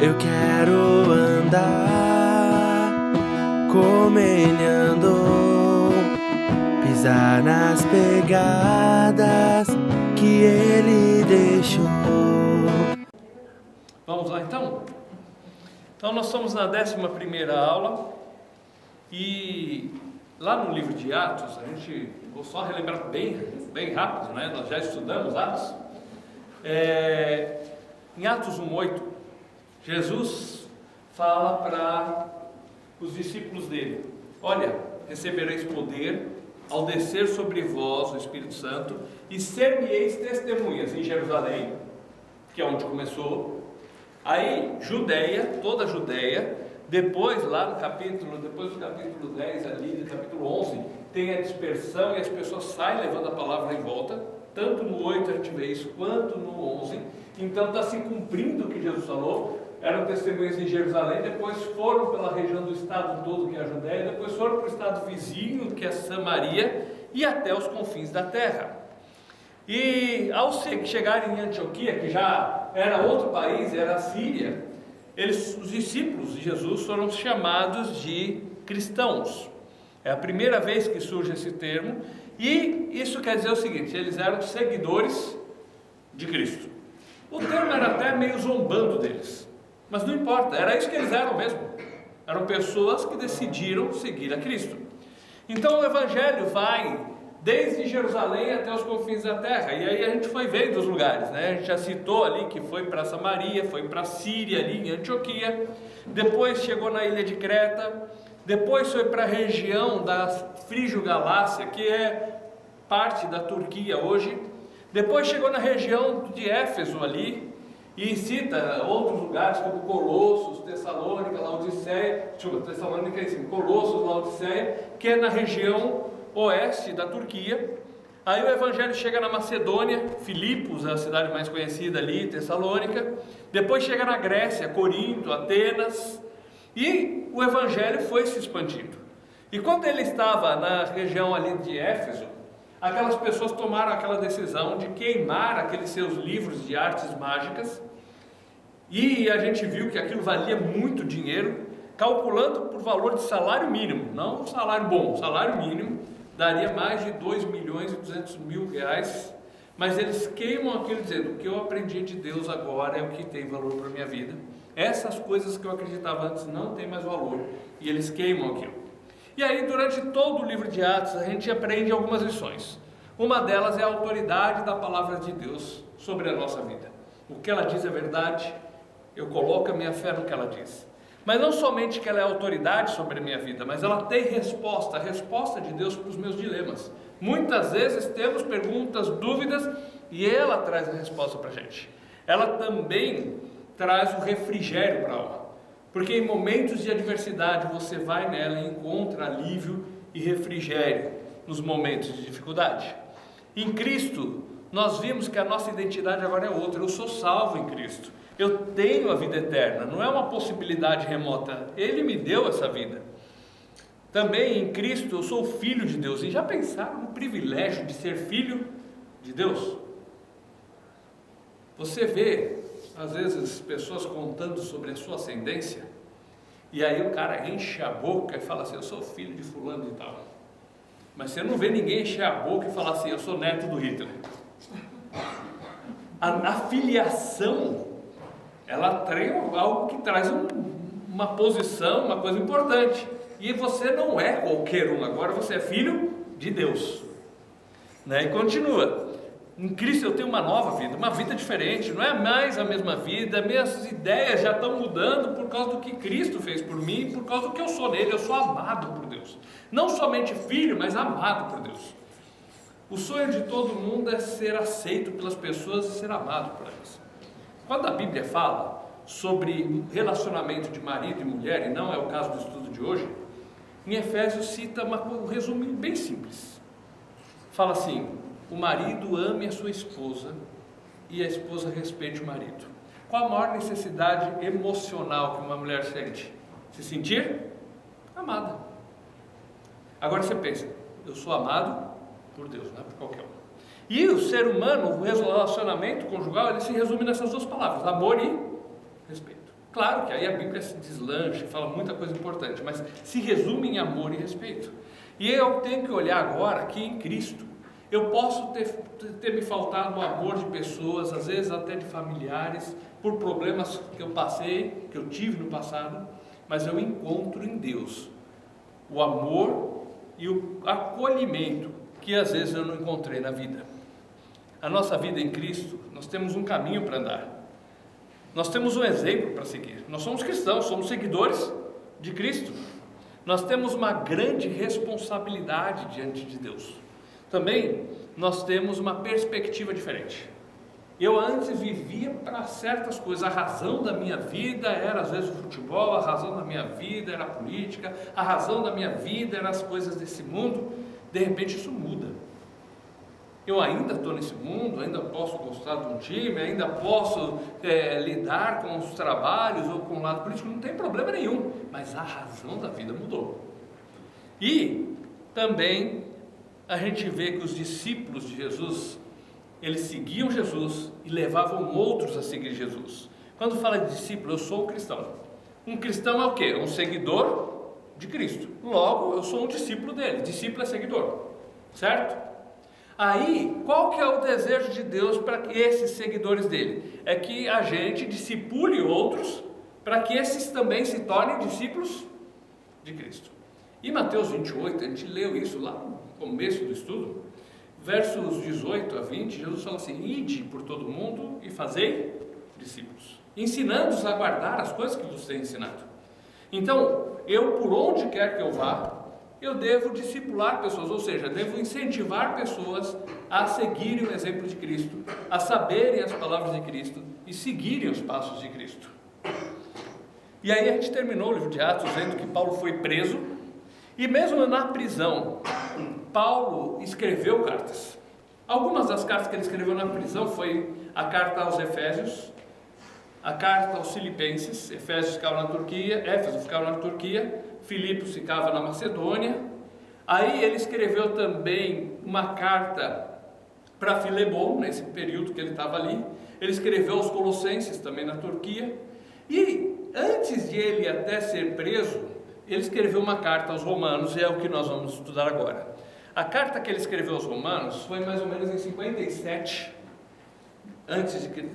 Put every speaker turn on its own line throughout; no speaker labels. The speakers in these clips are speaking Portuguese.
Eu quero andar como ele andou, pisar nas pegadas que ele deixou.
Vamos lá então? Então nós estamos na 11ª aula e lá no livro de Atos, vou só relembrar bem rápido, né? Nós já estudamos Atos. Em Atos 1:8, Jesus fala para os discípulos dele: olha, recebereis poder ao descer sobre vós o Espírito Santo e ser-me-eis testemunhas em Jerusalém, que é onde começou, aí Judeia, toda a Judeia, depois lá depois do capítulo 10 ali, do capítulo 11, tem a dispersão e as pessoas saem levando a palavra em volta, tanto no 8 a gente vê isso, quanto no 11, então está se cumprindo o que Jesus falou. Eram testemunhas em Jerusalém, depois foram pela região do estado todo, que é a Judéia, depois foram para o estado vizinho, que é Samaria, e até os confins da terra. E ao chegarem em Antioquia, que já era outro país, era a Síria, os discípulos de Jesus foram chamados de cristãos. É a primeira vez que surge esse termo, e isso quer dizer o seguinte: eles eram seguidores de Cristo. O termo era até meio zombando deles, mas não importa, era isso que eles eram mesmo. Eram pessoas que decidiram seguir a Cristo. Então o Evangelho vai desde Jerusalém até os confins da terra, e aí a gente foi vendo os lugares, né? A gente já citou ali que foi para Samaria, foi para a Síria, ali em Antioquia, depois chegou na ilha de Creta, depois foi para a região da Frígio-Galácia, que é parte da Turquia hoje, depois chegou na região de Éfeso ali, e cita outros lugares como Colossos, Tessalônica, Laodiceia, Colossos, Laodiceia, que é na região oeste da Turquia. Aí o Evangelho chega na Macedônia, Filipos, a cidade mais conhecida ali, Tessalônica, depois chega na Grécia, Corinto, Atenas, e o Evangelho foi se expandindo. E quando ele estava na região ali de Éfeso, aquelas pessoas tomaram aquela decisão de queimar aqueles seus livros de artes mágicas, e a gente viu que aquilo valia muito dinheiro, calculando por valor de salário mínimo, não um salário bom, salário mínimo, daria mais de 2.200.000 reais, mas eles queimam aquilo dizendo: o que eu aprendi de Deus agora é o que tem valor para a minha vida, essas coisas que eu acreditava antes não tem mais valor, e eles queimam aquilo. E aí durante todo o livro de Atos a gente aprende algumas lições. Uma delas é a autoridade da palavra de Deus sobre a nossa vida. O que ela diz é verdade, eu coloco a minha fé no que ela diz. Mas não somente que ela é autoridade sobre a minha vida, mas ela tem resposta, a resposta de Deus para os meus dilemas. Muitas vezes temos perguntas, dúvidas, e ela traz a resposta para a gente. Ela também traz o refrigério para a alma, porque em momentos de adversidade você vai nela e encontra alívio e refrigério nos momentos de dificuldade. Em Cristo, nós vimos que a nossa identidade agora é outra. Eu sou salvo em Cristo, eu tenho a vida eterna, não é uma possibilidade remota, Ele me deu essa vida. Também em Cristo eu sou filho de Deus. E já pensaram no privilégio de ser filho de Deus? Você vê às vezes pessoas contando sobre a sua ascendência, e aí o cara enche a boca e fala assim: eu sou filho de fulano e tal. Mas você não vê ninguém encher a boca e falar assim: eu sou neto do Hitler. A filiação, ela tem algo que traz uma posição, uma coisa importante. E você não é qualquer um, agora você é filho de Deus, né? E continua: em Cristo eu tenho uma nova vida, uma vida diferente, não é mais a mesma vida, minhas ideias já estão mudando por causa do que Cristo fez por mim, por causa do que eu sou nele. Eu sou amado por Deus, não somente filho, mas amado por Deus. O sonho de todo mundo é ser aceito pelas pessoas e ser amado por elas. Quando a Bíblia fala sobre relacionamento de marido e mulher, e não é o caso do estudo de hoje, em Efésios cita um resumo bem simples. Fala assim: o marido ame a sua esposa e a esposa respeite o marido. Qual a maior necessidade emocional que uma mulher sente? Se sentir amada. Agora você pensa: eu sou amado por Deus, não é por qualquer um. E o ser humano, o relacionamento conjugal, ele se resume nessas duas palavras: amor e respeito. Claro que aí a Bíblia se deslancha, fala muita coisa importante, mas se resume em amor e respeito. E eu tenho que olhar agora que em Cristo, eu posso ter me faltado o amor de pessoas, às vezes até de familiares, por problemas que eu passei, que eu tive no passado, mas eu encontro em Deus o amor e o acolhimento que às vezes eu não encontrei na vida. A nossa vida em Cristo, nós temos um caminho para andar, nós temos um exemplo para seguir. Nós somos cristãos, somos seguidores de Cristo, nós temos uma grande responsabilidade diante de Deus. Também nós temos uma perspectiva diferente. Eu antes vivia para certas coisas, a razão da minha vida era às vezes o futebol, a razão da minha vida era a política, a razão da minha vida eram as coisas desse mundo. De repente isso muda. Eu ainda estou nesse mundo, ainda posso gostar de um time, ainda posso lidar com os trabalhos ou com o lado político, não tem problema nenhum, mas a razão da vida mudou. E também a gente vê que os discípulos de Jesus, eles seguiam Jesus e levavam outros a seguir Jesus. Quando fala de discípulo, eu sou um cristão. Um cristão é o quê? Um seguidor de Cristo. Logo, eu sou um discípulo dele. Discípulo é seguidor, certo? Aí, qual que é o desejo de Deus para esses seguidores dele? É que a gente discipule outros, para que esses também se tornem discípulos de Cristo. Em Mateus 28, a gente leu isso lá no começo do estudo, versos 18 a 20, Jesus fala assim: ide por todo mundo e fazei discípulos, ensinando-os a guardar as coisas que vos tenho ensinado. Então, eu por onde quer que eu vá, eu devo discipular pessoas, ou seja, devo incentivar pessoas a seguirem o exemplo de Cristo, a saberem as palavras de Cristo e seguirem os passos de Cristo. E aí a gente terminou o livro de Atos vendo que Paulo foi preso, e mesmo na prisão, Paulo escreveu cartas. Algumas das cartas que ele escreveu na prisão foi a carta aos Efésios, a carta aos Filipenses. Éfeso ficava na Turquia, Filipos ficava na Macedônia. Aí ele escreveu também uma carta para Filemon, nesse período que ele estava ali. Ele escreveu aos Colossenses, também na Turquia. E antes de ele até ser preso, ele escreveu uma carta aos Romanos, e é o que nós vamos estudar agora. A carta que ele escreveu aos Romanos foi mais ou menos em 57,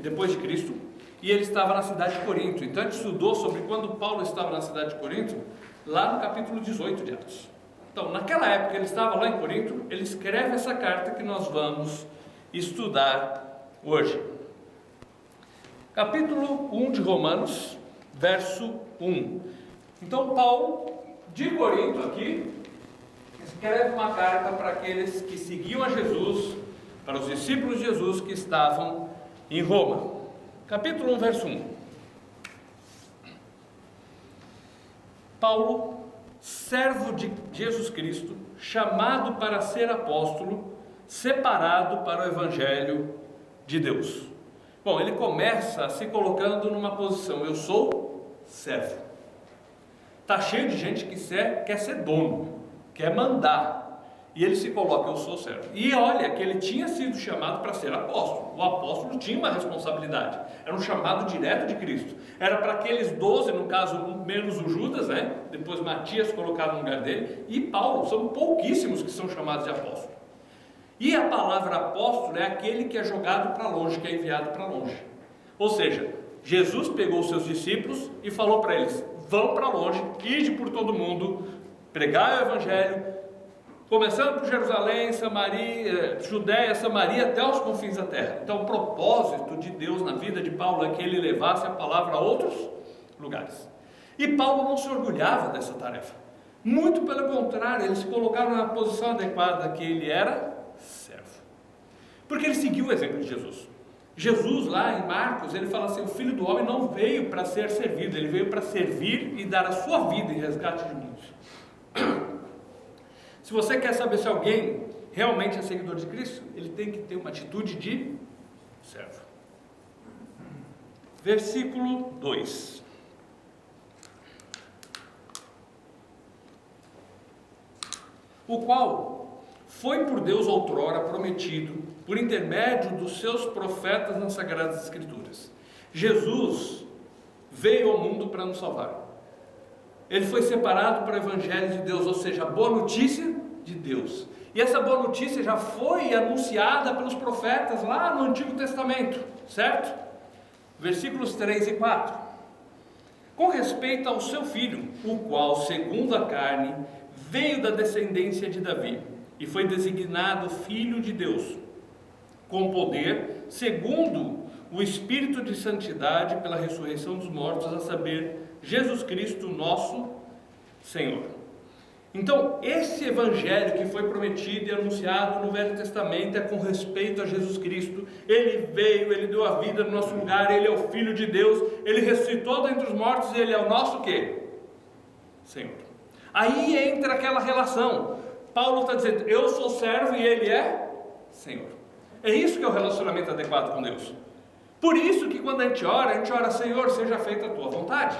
depois de Cristo, e ele estava na cidade de Corinto. Então a gente estudou sobre quando Paulo estava na cidade de Corinto, lá no capítulo 18 de Atos. Então, naquela época ele estava lá em Corinto, ele escreve essa carta que nós vamos estudar hoje. Capítulo 1 de Romanos, verso 1. Então Paulo, de Corinto aqui, escreve uma carta para aqueles que seguiam a Jesus, para os discípulos de Jesus que estavam em Roma. Capítulo 1, verso 1. Paulo, servo de Jesus Cristo, chamado para ser apóstolo, separado para o Evangelho de Deus. Bom, ele começa se colocando numa posição: eu sou servo. Está cheio de gente que quer ser dono, quer mandar, e ele se coloca: eu sou servo. E olha que ele tinha sido chamado para ser apóstolo. O apóstolo tinha uma responsabilidade, era um chamado direto de Cristo, era para aqueles 12, no caso menos o Judas, depois Matias colocado no lugar dele, e Paulo. São pouquíssimos que são chamados de apóstolo. E a palavra apóstolo é aquele que é jogado para longe, que é enviado para longe. Ou seja, Jesus pegou os seus discípulos e falou para eles: vão para longe, ide por todo mundo, pregai o Evangelho, começando por Jerusalém, Samaria, Judéia, Samaria, até os confins da terra. Então o propósito de Deus na vida de Paulo é que ele levasse a palavra a outros lugares. E Paulo não se orgulhava dessa tarefa, muito pelo contrário, ele se colocava na posição adequada, que ele era servo, porque ele seguiu o exemplo de Jesus. Jesus, lá em Marcos, ele fala assim: o Filho do Homem não veio para ser servido, ele veio para servir e dar a sua vida em resgate de muitos. Se você quer saber se alguém realmente é seguidor de Cristo, ele tem que ter uma atitude de servo. Versículo 2. O qual foi por Deus outrora prometido, por intermédio dos seus profetas nas Sagradas Escrituras. Jesus veio ao mundo para nos salvar. Ele foi separado para o Evangelho de Deus, ou seja, a boa notícia de Deus. E essa boa notícia já foi anunciada pelos profetas lá no Antigo Testamento, certo? Versículos 3 e 4. Com respeito ao seu filho, o qual, segundo a carne, veio da descendência de Davi, e foi designado Filho de Deus, com poder, segundo o Espírito de santidade, pela ressurreição dos mortos, a saber, Jesus Cristo, nosso Senhor. Então, esse evangelho que foi prometido e anunciado no Velho Testamento é com respeito a Jesus Cristo. Ele veio, ele deu a vida no nosso lugar, ele é o Filho de Deus, ele ressuscitou dentre os mortos e ele é o nosso quê? Senhor. Aí entra aquela relação. Paulo está dizendo, eu sou servo e ele é Senhor. É isso que é o relacionamento adequado com Deus. Por isso que quando a gente ora, Senhor, seja feita a tua vontade.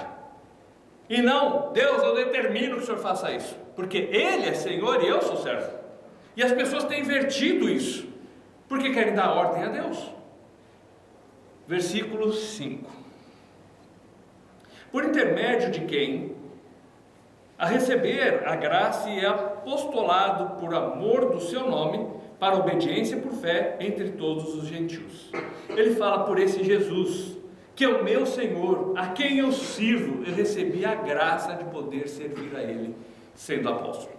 E não, Deus, eu determino que o Senhor faça isso, porque Ele é Senhor e eu sou servo. E as pessoas têm invertido isso, porque querem dar ordem a Deus. Versículo 5. Por intermédio de quem, a receber a graça e apostolado por amor do seu nome, para obediência por fé entre todos os gentios. Ele fala por esse Jesus, que é o meu Senhor, a quem eu sirvo. Eu recebi a graça de poder servir a Ele, sendo apóstolo.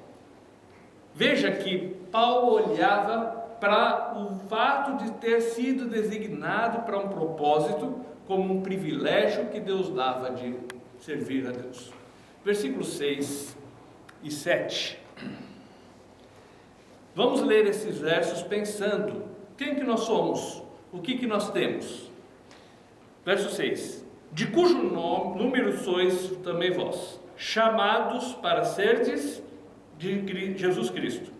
Veja que Paulo olhava para o fato de ter sido designado para um propósito, como um privilégio que Deus dava de servir a Deus. Versículos 6 e 7. Vamos ler esses versos pensando, quem que nós somos? O que nós temos? Verso 6. De cujo número sois também vós, chamados para serdes de Jesus Cristo.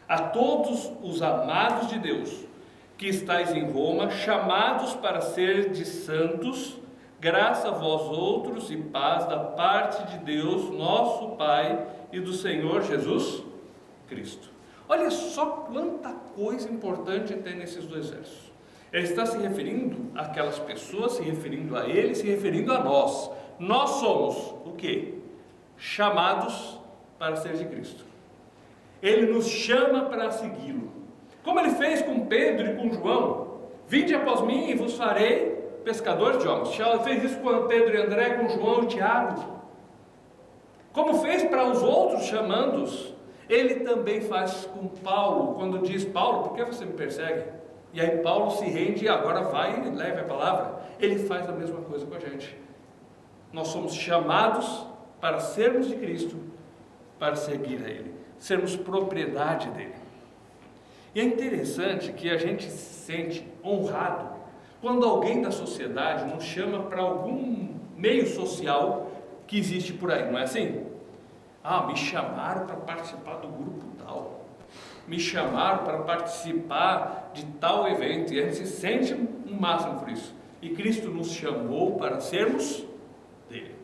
A todos os amados de Deus, que estáis em Roma, chamados para serdes santos, graça a vós outros e paz da parte de Deus, nosso Pai, e do Senhor Jesus Cristo. Olha só quanta coisa importante tem nesses dois versos. Ele está se referindo àquelas pessoas, se referindo a ele, se referindo a nós. Nós somos o quê? Chamados para ser de Cristo. Ele nos chama para segui-lo. Como ele fez com Pedro e com João. Vinde após mim e vos farei pescadores de homens. Ele fez isso com Pedro e André, com João e Tiago. Como fez para os outros chamando-os, ele também faz com Paulo, quando diz, Paulo, por que você me persegue? E aí Paulo se rende e agora vai e leve a palavra. Ele faz a mesma coisa com a gente. Nós somos chamados para sermos de Cristo, para seguir a Ele, sermos propriedade dEle. E é interessante que a gente se sente honrado quando alguém da sociedade nos chama para algum meio social que existe por aí, não é assim? Ah, me chamaram para participar do grupo tal, me chamaram para participar de tal evento, e a gente se sente um máximo por isso. E Cristo nos chamou para sermos dele.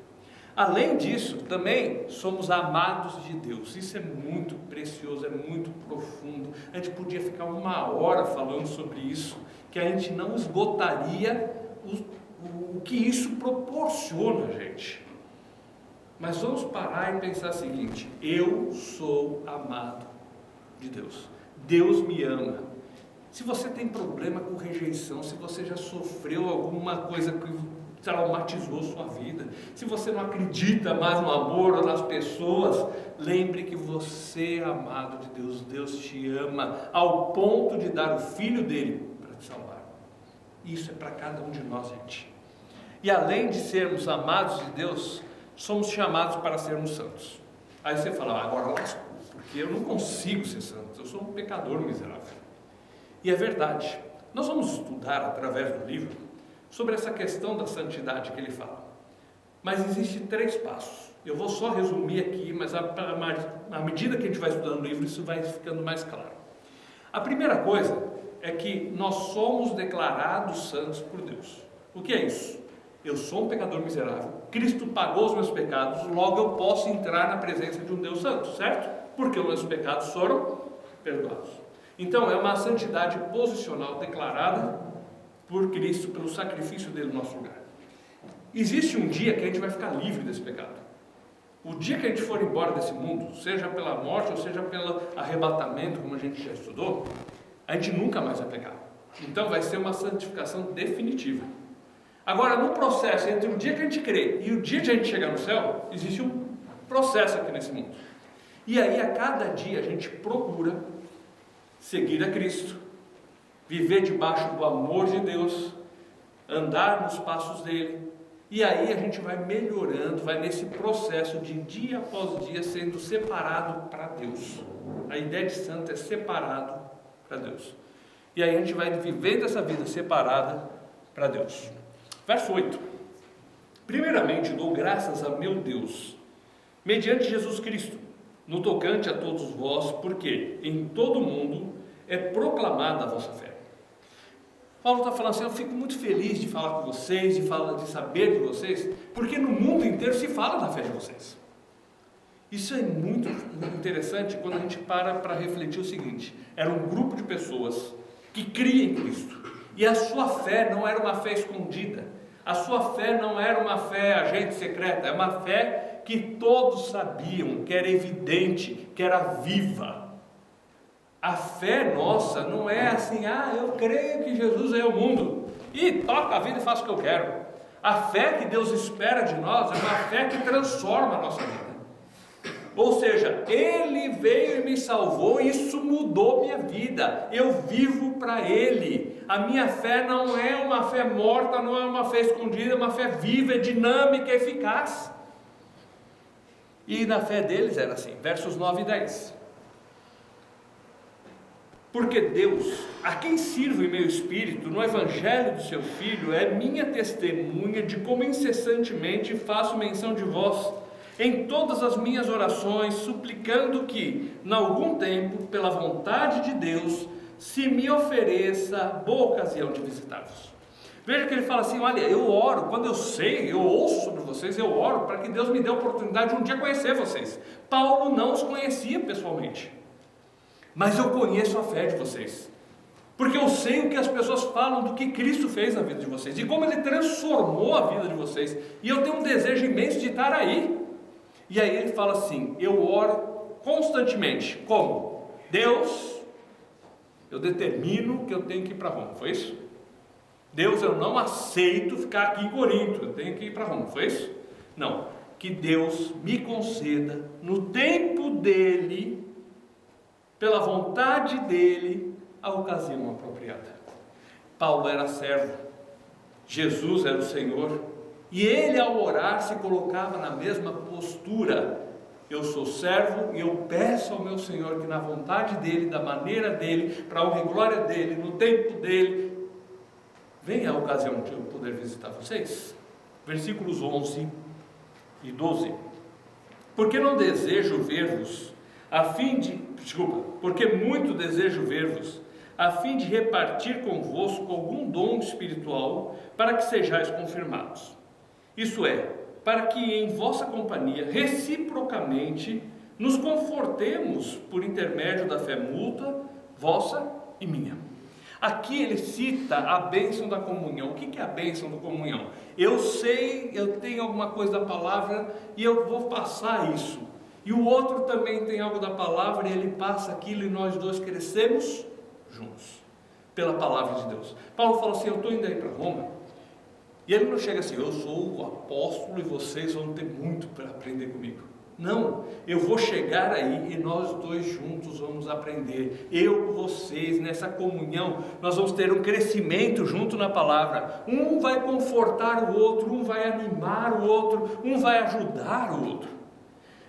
Além disso, também somos amados de Deus. Isso é muito precioso, é muito profundo. A gente podia ficar uma hora falando sobre isso, que a gente não esgotaria o que isso proporciona, gente. Mas vamos parar e pensar o seguinte: eu sou amado de Deus. Deus me ama. Se você tem problema com rejeição, se você já sofreu alguma coisa que traumatizou sua vida, se você não acredita mais no amor ou nas pessoas, lembre que você é amado de Deus. Deus te ama ao ponto de dar o Filho dele para te salvar. Isso é para cada um de nós, gente. E além de sermos amados de Deus, somos chamados para sermos santos. Aí você fala, agora lascou, porque eu não consigo ser santo, eu sou um pecador miserável. E é verdade. Nós vamos estudar através do livro sobre essa questão da santidade que ele fala. Mas existem 3 passos. Eu vou só resumir aqui, mas à medida que a gente vai estudando o livro, isso vai ficando mais claro. A primeira coisa é que nós somos declarados santos por Deus. O que é isso? Eu sou um pecador miserável, Cristo pagou os meus pecados, logo eu posso entrar na presença de um Deus santo, certo? Porque os meus pecados foram perdoados. Então é uma santidade posicional declarada por Cristo, pelo sacrifício dele no nosso lugar. existe um dia que a gente vai ficar livre desse pecado. O dia que a gente for embora desse mundo, seja pela morte ou seja pelo arrebatamento, como a gente já estudou, a gente nunca mais vai pecar. Então vai ser uma santificação definitiva. Agora, no processo entre o dia que a gente crê e o dia de a gente chegar no céu, existe um processo aqui nesse mundo. E aí, a cada dia, a gente procura seguir a Cristo, viver debaixo do amor de Deus, andar nos passos dele. E aí a gente vai melhorando, vai nesse processo de dia após dia sendo separado para Deus. A ideia de santo é separado para Deus. E aí a gente vai vivendo essa vida separada para Deus. Verso 8. Primeiramente dou graças a meu Deus, mediante Jesus Cristo, no tocante a todos vós, porque em todo o mundo é proclamada a vossa fé. Paulo está falando assim, eu fico muito feliz de falar com vocês, de saber de vocês, porque no mundo inteiro se fala da fé de vocês. Isso é muito interessante quando a gente para refletir o seguinte: era um grupo de pessoas que cria em Cristo, e a sua fé não era uma fé escondida, a sua fé não era uma fé agente secreta, é uma fé que todos sabiam, que era evidente, que era viva. A fé nossa não é assim, eu creio que Jesus é o mundo, e toca a vida e faço o que eu quero. A fé que Deus espera de nós é uma fé que transforma a nossa vida. Ou seja, Ele veio e me salvou, e isso mudou minha vida, eu vivo para Ele. A minha fé não é uma fé morta, não é uma fé escondida, é uma fé viva, é dinâmica, é eficaz. E na fé deles era assim, versos 9 e 10. Porque Deus, a quem sirvo em meu espírito, no evangelho do seu Filho, é minha testemunha de como incessantemente faço menção de vós, em todas as minhas orações, suplicando que, em algum tempo, pela vontade de Deus, se me ofereça boa ocasião de visitar-vos. Veja que ele fala assim, olha, eu oro, quando eu ouço sobre vocês, eu oro para que Deus me dê a oportunidade de um dia conhecer vocês. Paulo não os conhecia pessoalmente, mas eu conheço a fé de vocês, porque eu sei o que as pessoas falam do que Cristo fez na vida de vocês, e como Ele transformou a vida de vocês, e eu tenho um desejo imenso de estar aí. E aí ele fala assim, eu oro constantemente, como? Deus, eu determino que eu tenho que ir para Roma, foi isso? Deus, eu não aceito ficar aqui em Corinto, eu tenho que ir para Roma, foi isso? Não, que Deus me conceda, no tempo dEle, pela vontade dEle, a ocasião apropriada. Paulo era servo, Jesus era o Senhor, e ele ao orar se colocava na mesma postura. Eu sou servo e eu peço ao meu Senhor que na vontade dEle, da maneira dEle, para a honra e glória dEle, no tempo dEle, venha a ocasião de eu poder visitar vocês. Versículos 11 e 12. Porque não desejo ver-vos, porque muito desejo ver-vos, a fim de repartir convosco algum dom espiritual, para que sejais confirmados. Isso é, para que em vossa companhia, reciprocamente, nos confortemos por intermédio da fé mútua, vossa e minha. Aqui ele cita a bênção da comunhão. O que é a bênção da comunhão? Eu sei, eu tenho alguma coisa da palavra e eu vou passar isso. E o outro também tem algo da palavra e ele passa aquilo e nós dois crescemos juntos, pela palavra de Deus. Paulo fala assim, eu estou indo aí para Roma. E ele não chega assim, eu sou o apóstolo e vocês vão ter muito para aprender comigo. Não, eu vou chegar aí e nós dois juntos vamos aprender. Eu com vocês, nessa comunhão, nós vamos ter um crescimento junto na palavra. Um vai confortar o outro, um vai animar o outro, um vai ajudar o outro.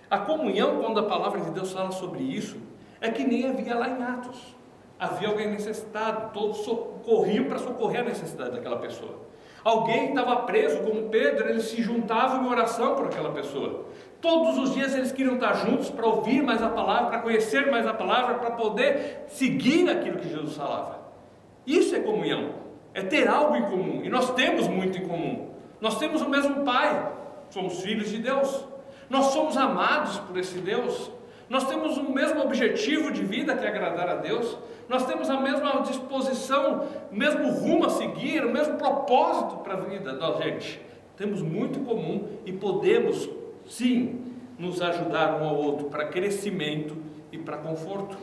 A comunhão, quando a palavra de Deus fala sobre isso, é que nem havia lá em Atos. Havia alguém necessitado, todos corriam para socorrer a necessidade daquela pessoa. Alguém estava preso, como Pedro, eles se juntavam em oração por aquela pessoa. Todos os dias eles queriam estar juntos para ouvir mais a palavra, para conhecer mais a palavra, para poder seguir aquilo que Jesus falava. Isso é comunhão, é ter algo em comum, e nós temos muito em comum. Nós temos o mesmo Pai, somos filhos de Deus, nós somos amados por esse Deus, nós temos o mesmo objetivo de vida que é agradar a Deus, nós temos a mesma disposição, o mesmo rumo a seguir, o mesmo propósito para a vida da gente, Temos muito em comum e podemos, sim, nos ajudar um ao outro para crescimento e para conforto.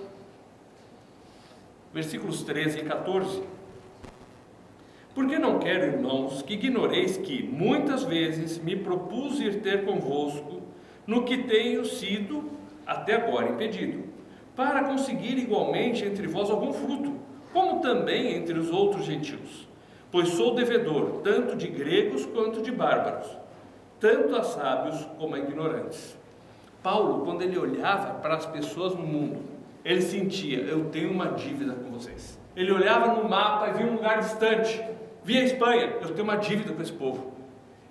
Versículos 13 e 14. Porque não quero, irmãos, que ignoreis que muitas vezes me propus ir ter convosco, no que tenho sido até agora impedido, para conseguir igualmente entre vós algum fruto, como também entre os outros gentios. Pois sou devedor, tanto de gregos quanto de bárbaros, tanto a sábios como a ignorantes. Paulo, quando ele olhava para as pessoas no mundo, ele sentia: eu tenho uma dívida com vocês. Ele olhava no mapa e via um lugar distante, via a Espanha: eu tenho uma dívida com esse povo.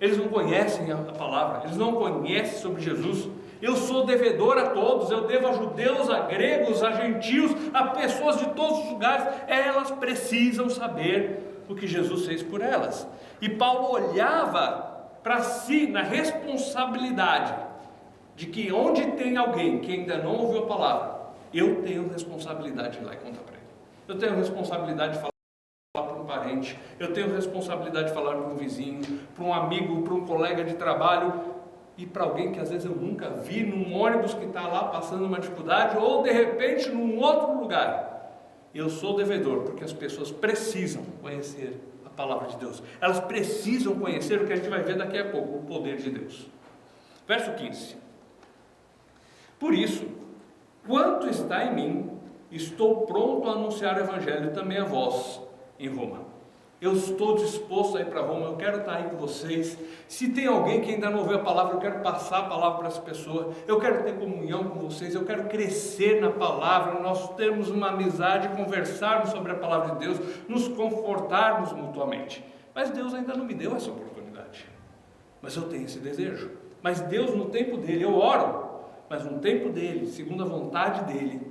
Eles não conhecem a palavra, eles não conhecem sobre Jesus. Eu sou devedor a todos, eu devo a judeus, a gregos, a gentios, a pessoas de todos os lugares. Elas precisam saber o que Jesus fez por elas. E Paulo olhava para si na responsabilidade de que onde tem alguém que ainda não ouviu a palavra, eu tenho responsabilidade de ir lá e contar para ele. Eu tenho responsabilidade de falar para um parente, eu tenho responsabilidade de falar para um vizinho, para um amigo, para um colega de trabalho, e para alguém que às vezes eu nunca vi, num ônibus que está lá passando uma dificuldade, ou de repente num outro lugar. Eu sou devedor, porque as pessoas precisam conhecer a palavra de Deus. Elas precisam conhecer o que a gente vai ver daqui a pouco, o poder de Deus. Verso 15. Por isso, quanto está em mim, estou pronto a anunciar o Evangelho também a vós em Roma. Eu estou disposto a ir para Roma, eu quero estar aí com vocês. Se tem alguém que ainda não ouviu a palavra, eu quero passar a palavra para essa pessoa. Eu quero ter comunhão com vocês, eu quero crescer na palavra, nós termos uma amizade, conversarmos sobre a palavra de Deus, nos confortarmos mutuamente. Mas Deus ainda não me deu essa oportunidade. Mas eu tenho esse desejo. Mas Deus, no tempo dele, eu oro, mas no tempo dele, segundo a vontade dele,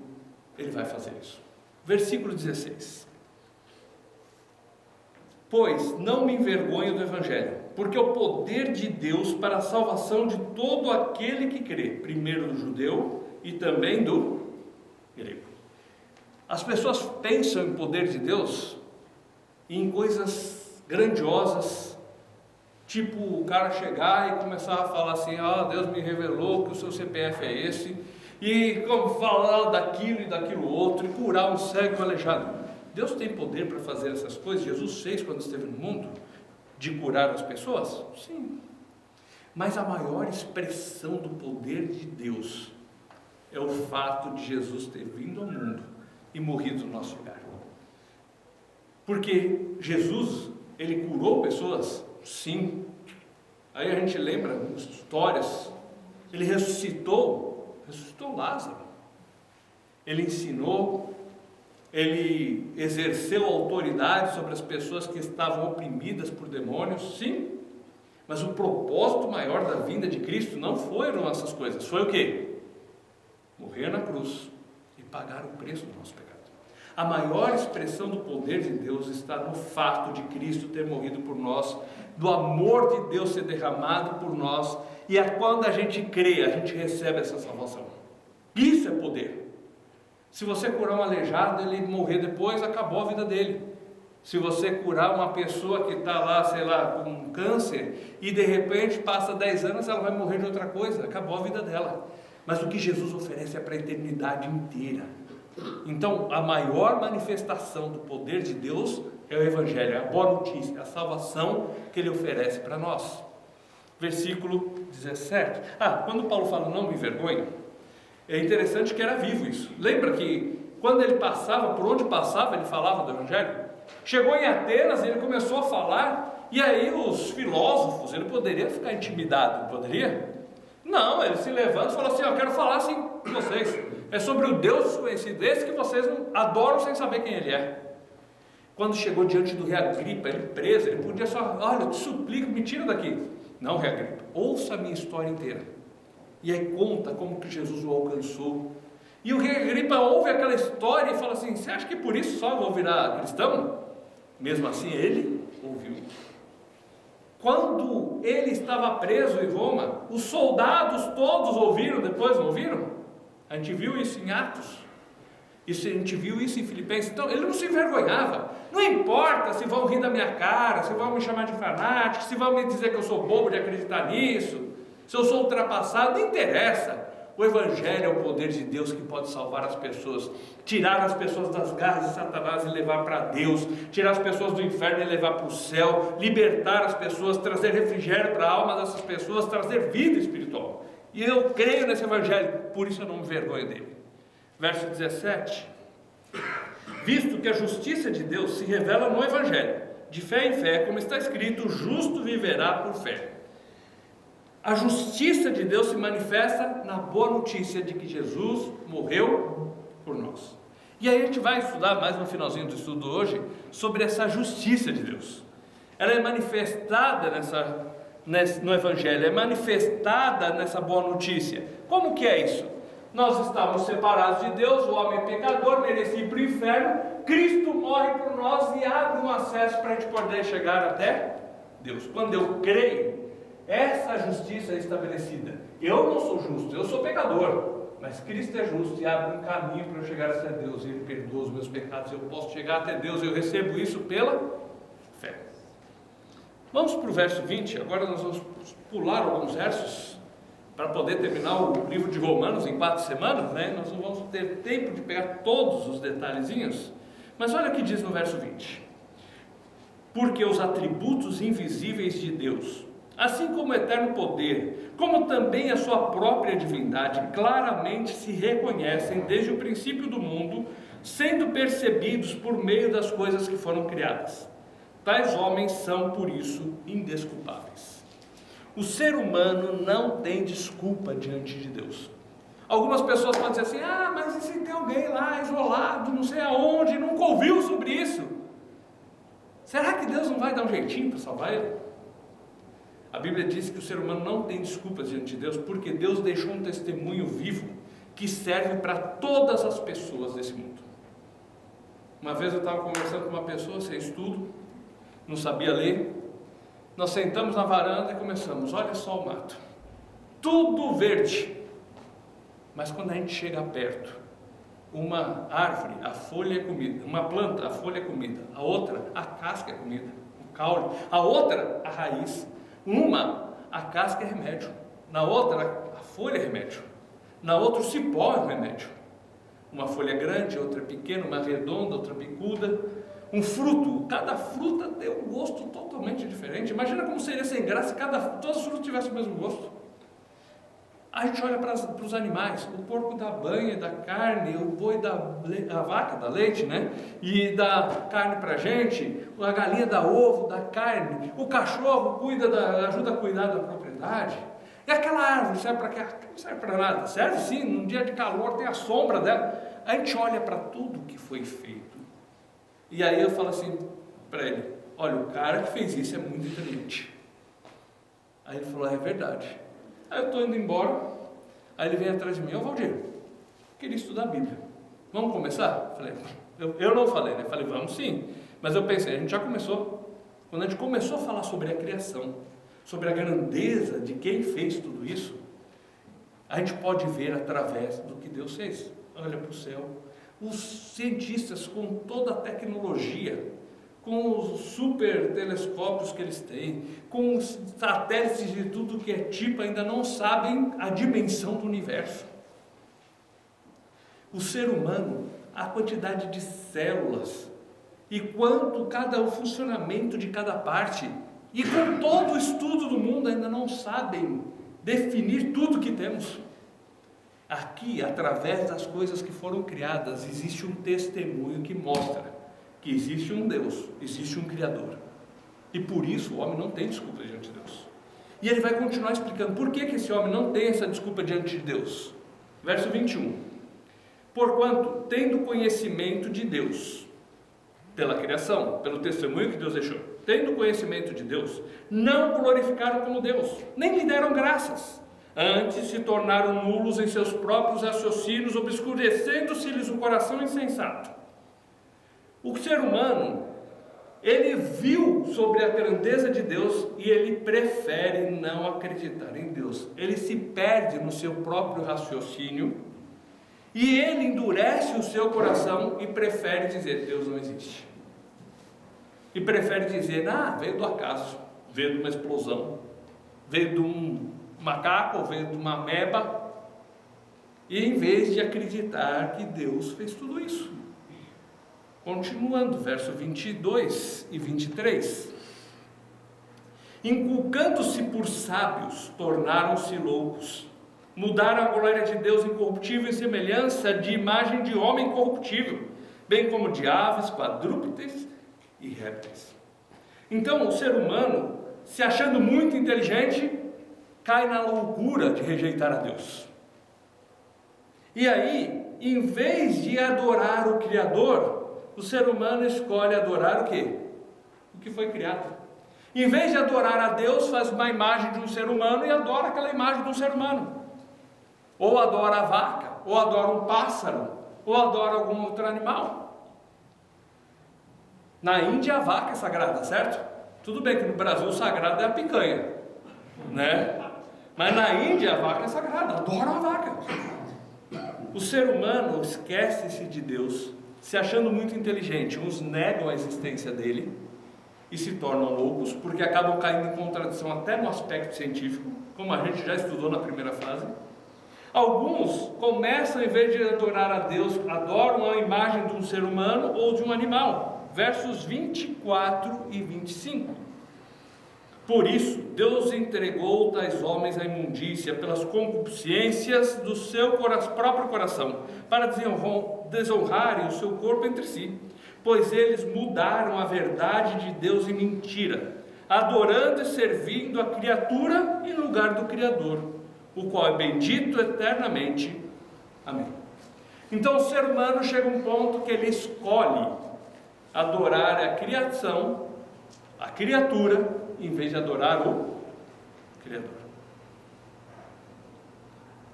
ele vai fazer isso. Versículo 16. Pois não me envergonho do Evangelho, porque é o poder de Deus para a salvação de todo aquele que crê, primeiro do judeu e também do grego. As pessoas pensam em poder de Deus em coisas grandiosas, tipo o cara chegar e começar a falar assim: Deus me revelou que o seu CPF é esse, e falar daquilo e daquilo outro, e curar um cego e um aleijado. Deus tem poder para fazer essas coisas. Jesus fez quando esteve no mundo, de curar as pessoas? Sim. Mas a maior expressão do poder de Deus é o fato de Jesus ter vindo ao mundo e morrido no nosso lugar. Porque Jesus, ele curou pessoas? Sim. Aí a gente lembra histórias. Ele ressuscitou Lázaro. Ele ensinou, ele exerceu autoridade sobre as pessoas que estavam oprimidas por demônios, sim. Mas o propósito maior da vinda de Cristo não foram essas coisas. Foi o quê? Morrer na cruz e pagar o preço do nosso pecado. A maior expressão do poder de Deus está no fato de Cristo ter morrido por nós, do amor de Deus ser derramado por nós, e é quando a gente crê, a gente recebe essa salvação. Isso é poder. Se você curar um aleijado, ele morrer depois, acabou a vida dele. Se você curar uma pessoa que está lá, sei lá, com câncer, e de repente passa 10 anos, ela vai morrer de outra coisa, acabou a vida dela. Mas o que Jesus oferece é para a eternidade inteira. Então, a maior manifestação do poder de Deus é o Evangelho, é a boa notícia, a salvação que ele oferece para nós. Versículo 17. Quando Paulo fala não me envergonhe, é interessante que era vivo isso. Lembra que quando ele passava, por onde passava, ele falava do Evangelho? Chegou em Atenas, ele começou a falar, e aí os filósofos, ele poderia ficar intimidado, não poderia? Não, ele se levanta e falou assim: eu quero falar assim com vocês, é sobre o Deus desconhecido, esse que vocês adoram sem saber quem ele é. Quando chegou diante do rei Agripa, ele preso, ele podia só: olha, eu te suplico, me tira daqui. Não, rei Agripa, ouça a minha história inteira. E aí conta como que Jesus o alcançou. E o rei Agripa ouve aquela história e fala assim: você acha que por isso só eu vou virar cristão? Mesmo assim ele ouviu. Quando ele estava preso em Roma, os soldados todos ouviram, depois não ouviram? A gente viu isso em Atos. Isso, a gente viu isso em Filipenses. Então ele não se envergonhava. Não importa se vão rir da minha cara, se vão me chamar de fanático, se vão me dizer que eu sou bobo de acreditar nisso, se eu sou ultrapassado, não interessa. O Evangelho é o poder de Deus que pode salvar as pessoas, tirar as pessoas das garras de Satanás e levar para Deus, tirar as pessoas do inferno e levar para o céu, libertar as pessoas, trazer refrigério para a alma dessas pessoas, trazer vida espiritual. E eu creio nesse Evangelho, por isso eu não me vergonho dele. Verso 17: visto que a justiça de Deus se revela no Evangelho, de fé em fé, como está escrito, o justo viverá por fé. A justiça de Deus se manifesta na boa notícia de que Jesus morreu por nós. E aí a gente vai estudar mais no finalzinho do estudo hoje sobre essa justiça de Deus. Ela é manifestada no Evangelho, é manifestada nessa boa notícia. Como que é isso? Nós estávamos separados de Deus, o homem pecador, merecia ir para o inferno. Cristo morre por nós e abre um acesso para a gente poder chegar até Deus. Quando eu creio, essa justiça é estabelecida. Eu não sou justo, eu sou pecador, mas Cristo é justo e abre um caminho para eu chegar até Deus. Ele perdoa os meus pecados, eu posso chegar até Deus. Eu recebo isso pela fé. Vamos para o verso 20. Agora nós vamos pular alguns versos para poder terminar o livro de Romanos em 4 semanas, né? Nós não vamos ter tempo de pegar todos os detalhezinhos, mas olha o que diz no verso 20: porque os atributos invisíveis de Deus, assim como o eterno poder, como também a sua própria divindade, claramente se reconhecem desde o princípio do mundo, sendo percebidos por meio das coisas que foram criadas. Tais homens são, por isso, indesculpáveis. O ser humano não tem desculpa diante de Deus. Algumas pessoas podem dizer assim: ah, mas e se tem alguém lá isolado, não sei aonde, nunca ouviu sobre isso? Será que Deus não vai dar um jeitinho para salvar ele? A Bíblia diz que o ser humano não tem desculpas diante de Deus, porque Deus deixou um testemunho vivo que serve para todas as pessoas desse mundo. Uma vez eu estava conversando com uma pessoa sem estudo, não sabia ler. Nós sentamos na varanda e começamos: olha só o mato, tudo verde, mas quando a gente chega perto, uma árvore, a folha é comida, uma planta, a folha é comida, a outra, a casca é comida, o caule, a outra, a raiz. Uma, a casca é remédio, na outra, a folha é remédio, na outra, o cipó é remédio. Uma folha grande, outra pequena, uma redonda, outra bicuda. Um fruto, cada fruta tem um gosto totalmente diferente. Imagina como seria sem graça se todas as frutas tivessem o mesmo gosto. A gente olha para os animais: o porco dá banha, dá carne, o boi a vaca dá leite, né? E dá carne para a gente, a galinha dá ovo, dá carne, o cachorro ajuda a cuidar da propriedade. E aquela árvore serve para quê? Não serve para nada. Serve sim, num dia de calor tem a sombra dela. A gente olha para tudo que foi feito. E aí eu falo assim para ele: olha, o cara que fez isso é muito inteligente. Aí ele falou: é verdade. Aí eu estou indo embora, aí ele vem atrás de mim: ô Valdir, queria estudar a Bíblia, vamos começar? Falei, eu não falei, né? Falei, vamos sim. Mas eu pensei, a gente já começou. Quando a gente começou a falar sobre a criação, sobre a grandeza de quem fez tudo isso, a gente pode ver através do que Deus fez. Olha para o céu, os cientistas com toda a tecnologia, com os super telescópios que eles têm, com os satélites de tudo que é tipo, ainda não sabem a dimensão do universo. O ser humano, a quantidade de células, e o funcionamento de cada parte, e com todo o estudo do mundo, ainda não sabem definir tudo que temos. Aqui, através das coisas que foram criadas, existe um testemunho que mostra que existe um Deus, existe um Criador, e por isso o homem não tem desculpa diante de Deus. E ele vai continuar explicando por que esse homem não tem essa desculpa diante de Deus. Verso 21: porquanto, tendo conhecimento de Deus, pela criação, pelo testemunho que Deus deixou, tendo conhecimento de Deus, não glorificaram como Deus, nem lhe deram graças, antes se tornaram nulos em seus próprios raciocínios, obscurecendo-se-lhes o coração insensato. O ser humano, ele viu sobre a grandeza de Deus e ele prefere não acreditar em Deus. Ele se perde no seu próprio raciocínio E ele endurece o seu coração e prefere dizer: Deus não existe. E prefere dizer: veio do acaso, veio de uma explosão, veio de um macaco, veio de uma ameba. E em vez de acreditar que Deus fez tudo isso. Continuando, verso 22 e 23. Inculcando-se por sábios, tornaram-se loucos. Mudaram a glória de Deus incorruptível em semelhança de imagem de homem corruptível, bem como de aves, quadrúpedes e répteis. Então o ser humano, se achando muito inteligente, cai na loucura de rejeitar a Deus. E aí, em vez de adorar o Criador, o ser humano escolhe adorar o quê? O que foi criado. Em vez de adorar a Deus, faz uma imagem de um ser humano e adora aquela imagem de um ser humano. Ou adora a vaca, ou adora um pássaro, ou adora algum outro animal. Na Índia a vaca é sagrada, certo? Tudo bem que no Brasil o sagrado é a picanha, né? Mas na Índia a vaca é sagrada, adoram a vaca. O ser humano esquece-se de Deus, se achando muito inteligente. Uns negam a existência dele e se tornam loucos, porque acabam caindo em contradição até no aspecto científico, como a gente já estudou na primeira fase. Alguns começam, em vez de adorar a Deus, adoram a imagem de um ser humano ou de um animal. Versos 24 e 25. Por isso, Deus entregou tais homens à imundícia pelas concupiscências do seu próprio coração, para desonrarem o seu corpo entre si, pois eles mudaram a verdade de Deus em mentira, adorando e servindo a criatura em lugar do Criador, o qual é bendito eternamente. Amém. Então o ser humano chega a um ponto que ele escolhe adorar a criação, a criatura, em vez de adorar o Criador.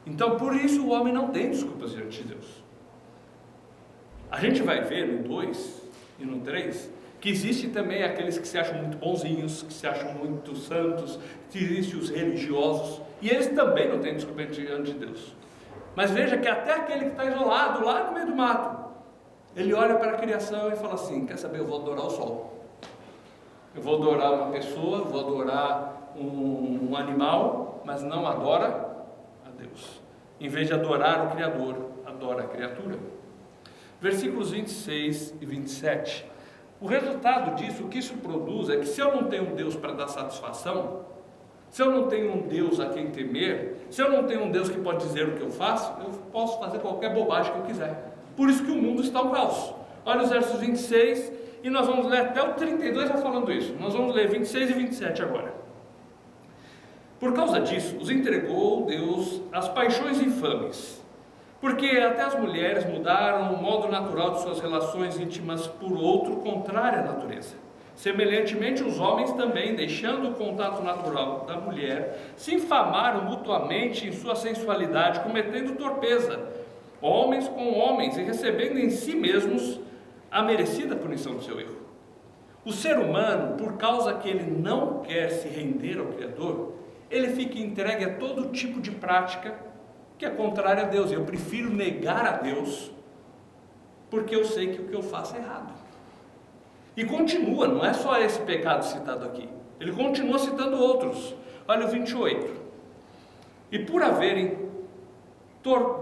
Então por isso o homem não tem desculpas diante de Deus. A gente vai ver no 2 e no 3 que existe também aqueles que se acham muito bonzinhos, que se acham muito santos, que existem os religiosos, e eles também não têm desculpa diante de Deus. Mas veja que até aquele que está isolado lá no meio do mato, ele olha para a criação e fala assim: quer saber, eu vou adorar o sol, eu vou adorar uma pessoa, eu vou adorar um animal, mas não adora a Deus. Em vez de adorar o Criador, adora a criatura. Versículos 26 e 27. O resultado disso, o que isso produz é que se eu não tenho um Deus para dar satisfação, se eu não tenho um Deus a quem temer, se eu não tenho um Deus que pode dizer o que eu faço, eu posso fazer qualquer bobagem que eu quiser. Por isso que o mundo está um caos. Olha os versos 26, e nós vamos ler até o 32 já falando isso. Nós vamos ler 26 e 27 agora. Por causa disso, os entregou Deus às paixões infames, porque até as mulheres mudaram o modo natural de suas relações íntimas por outro contrário à natureza. Semelhantemente, os homens também, deixando o contato natural da mulher, se infamaram mutuamente em sua sensualidade, cometendo torpeza, homens com homens, e recebendo em si mesmos a merecida punição do seu erro. O ser humano, por causa que ele não quer se render ao Criador, ele fica entregue a todo tipo de prática que é contrária a Deus. Eu prefiro negar a Deus, porque eu sei que o que eu faço é errado. E continua, não é só esse pecado citado aqui, ele continua citando outros. Olha o 28. E por haverem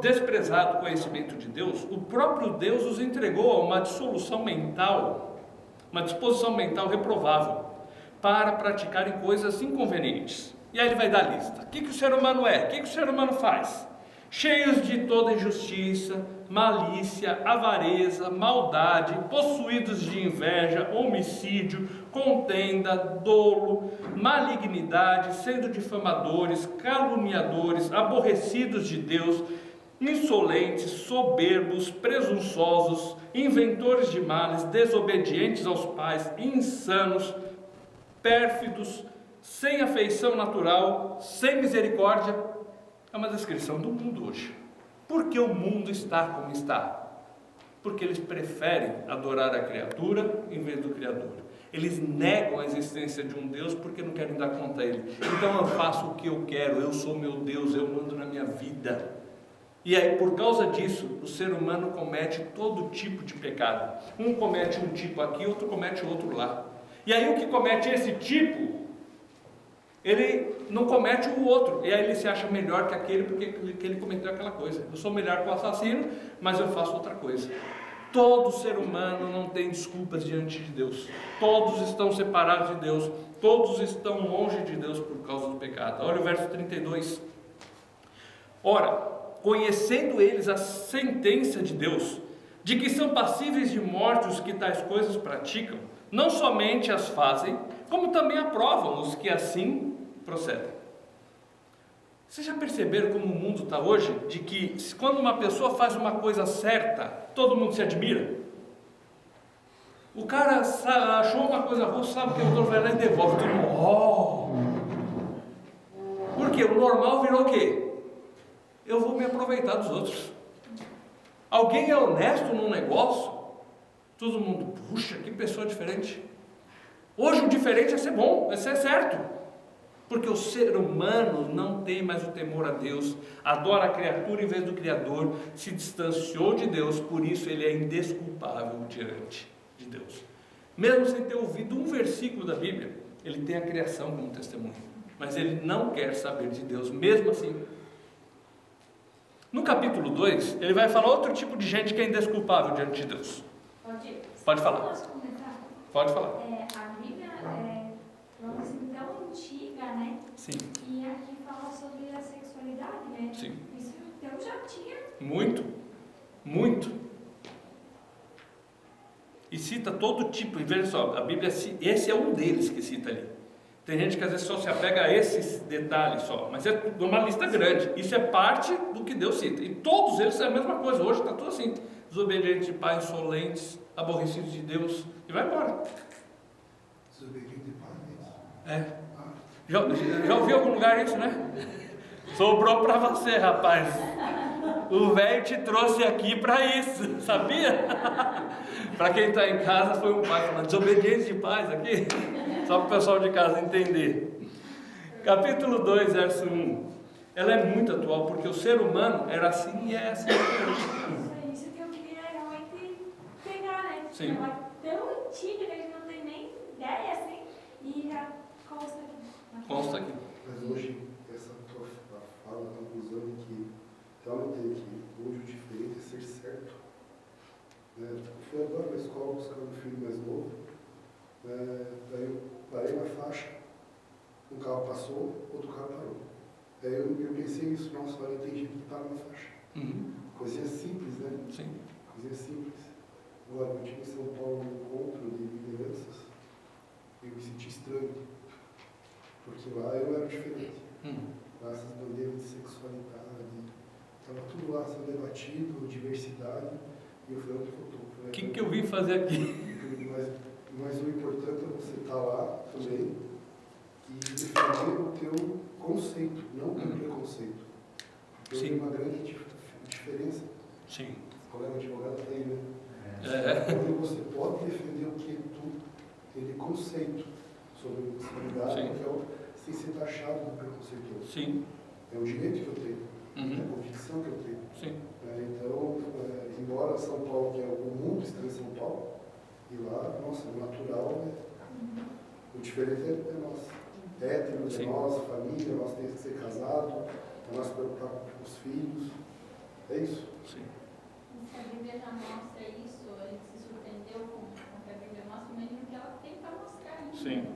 desprezado o conhecimento de Deus, o próprio Deus os entregou a uma dissolução mental, uma disposição mental reprovável, para praticarem coisas inconvenientes. E aí ele vai dar a lista. O que o ser humano é? O que o ser humano faz? Cheios de toda injustiça, malícia, avareza, maldade, possuídos de inveja, homicídio, contenda, dolo, malignidade, sendo difamadores, caluniadores, aborrecidos de Deus, insolentes, soberbos, presunçosos, inventores de males, desobedientes aos pais, insanos, pérfidos, sem afeição natural, sem misericórdia. É uma descrição do mundo hoje. Por que o mundo está como está? Porque eles preferem adorar a criatura em vez do Criador. Eles negam a existência de um Deus porque não querem dar conta a Ele. Então eu faço o que eu quero, eu sou meu Deus, eu mando na minha vida. E aí, por causa disso, o ser humano comete todo tipo de pecado. Um comete um tipo aqui, outro comete outro lá. E aí o que comete esse tipo, ele não comete o outro. E aí ele se acha melhor que aquele porque ele cometeu aquela coisa. Eu sou melhor que o assassino, mas eu faço outra coisa. Todo ser humano não tem desculpas diante de Deus. Todos estão separados de Deus. Todos estão longe de Deus por causa do pecado. Olha o verso 32. Ora, conhecendo eles a sentença de Deus, de que são passíveis de morte os que tais coisas praticam, não somente as fazem, como também aprovam os que assim procedem. Vocês já perceberam como o mundo está hoje? De que quando uma pessoa faz uma coisa certa, todo mundo se admira. O cara achou uma coisa ruim, sabe que o outro vai lá e devolve. Todo mundo, oh! Por quê? O normal virou o quê? Eu vou me aproveitar dos outros. Alguém é honesto num negócio, todo mundo, puxa, que pessoa diferente. Hoje o diferente é ser bom, é ser certo. Porque o ser humano não tem mais o temor a Deus, adora a criatura em vez do Criador, se distanciou de Deus, por isso ele é indesculpável diante de Deus. Mesmo sem ter ouvido um versículo da Bíblia, ele tem a criação como testemunho, mas ele não quer saber de Deus, mesmo assim. No capítulo 2, ele vai falar outro tipo de gente que é indesculpável diante de Deus. Pode falar.
Posso comentar?
Pode falar.
A Bíblia é, vamos dizer, tão antiga, né?
Sim.
E aqui fala sobre a sexualidade, né?
Sim.
Isso Deus já tinha.
Muito, muito. E cita todo tipo, e veja só, a Bíblia, esse é um deles que cita ali. Tem gente que às vezes só se apega a esses detalhes só, mas é uma lista grande. Isso é parte do que Deus cita. E todos eles são a mesma coisa. Hoje está tudo assim: desobedientes de pai, insolentes, aborrecidos de Deus, e vai embora.
Desobediente de pai,
É. Já ouviu em algum lugar isso, né? Sobrou para você, rapaz. O velho te trouxe aqui para isso, sabia? Para quem está em casa, foi um pai falando desobediência de pais aqui, só para o pessoal de casa entender. Capítulo 2, verso 1. Ela é muito atual, porque o ser humano era assim e é assim.
Isso que eu queria realmente pegar, né?
Sim.
Ela é tão antiga que a gente não tem nem ideia, assim, e já consta aqui.
Consta aqui.
mas hoje essa tua fala, a conclusão é que realmente que hoje o diferente é ser certo. Né? Eu fui agora na escola buscando um filho mais novo, daí eu parei na faixa, um carro passou, outro carro parou. Daí eu pensei nisso, nossa, agora tem gente que para na faixa. Coisinha simples, né?
Sim.
Coisinha simples. Agora, eu tive em São Paulo um encontro de lideranças e eu me senti estranho, porque lá eu era diferente. Lá essas bandeiras de sexualidade, estava tudo lá sendo debatido, diversidade, e eu falei, onde que eu estou?
O que eu vim fazer aqui?
Mas o importante é você estar lá também e defender o teu conceito, não o teu preconceito. Porque
Sim.
tem uma grande diferença.
Sim.
O colega advogado está aí, né?
É.
Onde você pode defender o que tu tem de conceito sobre sexualidade,
Sim.
porque sem ser taxado do preconceituoso.
Sim.
É o direito que eu tenho, é a convicção que eu tenho.
Sim.
Então, embora São Paulo, que é o mundo está em São Paulo, e lá, nossa, o natural o diferente é nós. Hétero, é nós, família, nós temos que ser casado, é nós preocupar com os filhos. É isso.
Sim.
Se a Bíblia já mostra isso, a gente se surpreendeu com o que a Bíblia mostra, imagina o que ela tem para mostrar ainda.
Sim.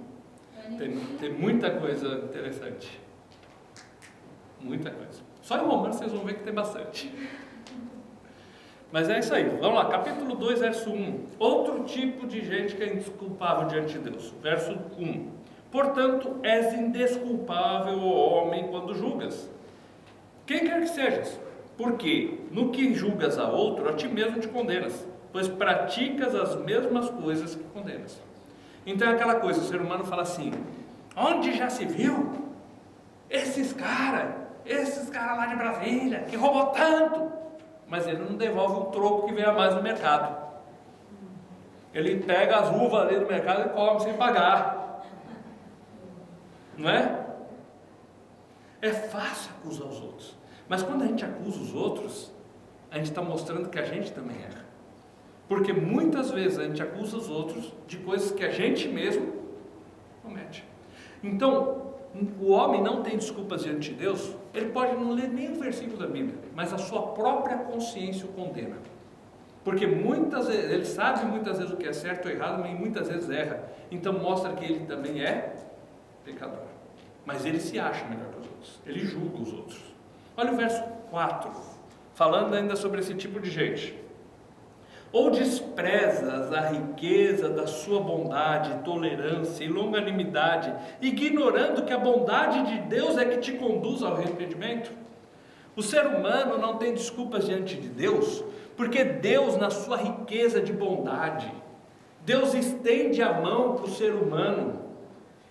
Tem muita coisa interessante. Muita coisa. Só em Romanos vocês vão ver que tem bastante. Mas é isso aí. Vamos lá, capítulo 2, verso 1. Outro tipo de gente que é indesculpável diante de Deus. Verso 1. Portanto, és indesculpável, ó homem, quando julgas. Quem quer que sejas. Porque no que julgas a outro, a ti mesmo te condenas, pois praticas as mesmas coisas que condenas. Então é aquela coisa, o ser humano fala assim: onde já se viu esses caras lá de Brasília, que roubou tanto, mas ele não devolve o troco que vem a mais no mercado. Ele pega as uvas ali no mercado e come sem pagar. Não é? É fácil acusar os outros. Mas quando a gente acusa os outros, a gente está mostrando que a gente também erra. Porque muitas vezes a gente acusa os outros de coisas que a gente mesmo comete. Então, o homem não tem desculpas diante de Deus. Ele pode não ler nem um versículo da Bíblia, mas a sua própria consciência o condena. Porque muitas vezes, ele sabe muitas vezes o que é certo ou errado, mas muitas vezes erra. Então mostra que ele também é pecador. Mas ele se acha melhor que os outros. Ele julga os outros. Olha o verso 4, falando ainda sobre esse tipo de gente. Ou desprezas a riqueza da sua bondade, tolerância e longanimidade, ignorando que a bondade de Deus é que te conduz ao arrependimento? O ser humano não tem desculpas diante de Deus, porque Deus, na sua riqueza de bondade, Deus estende a mão para o ser humano,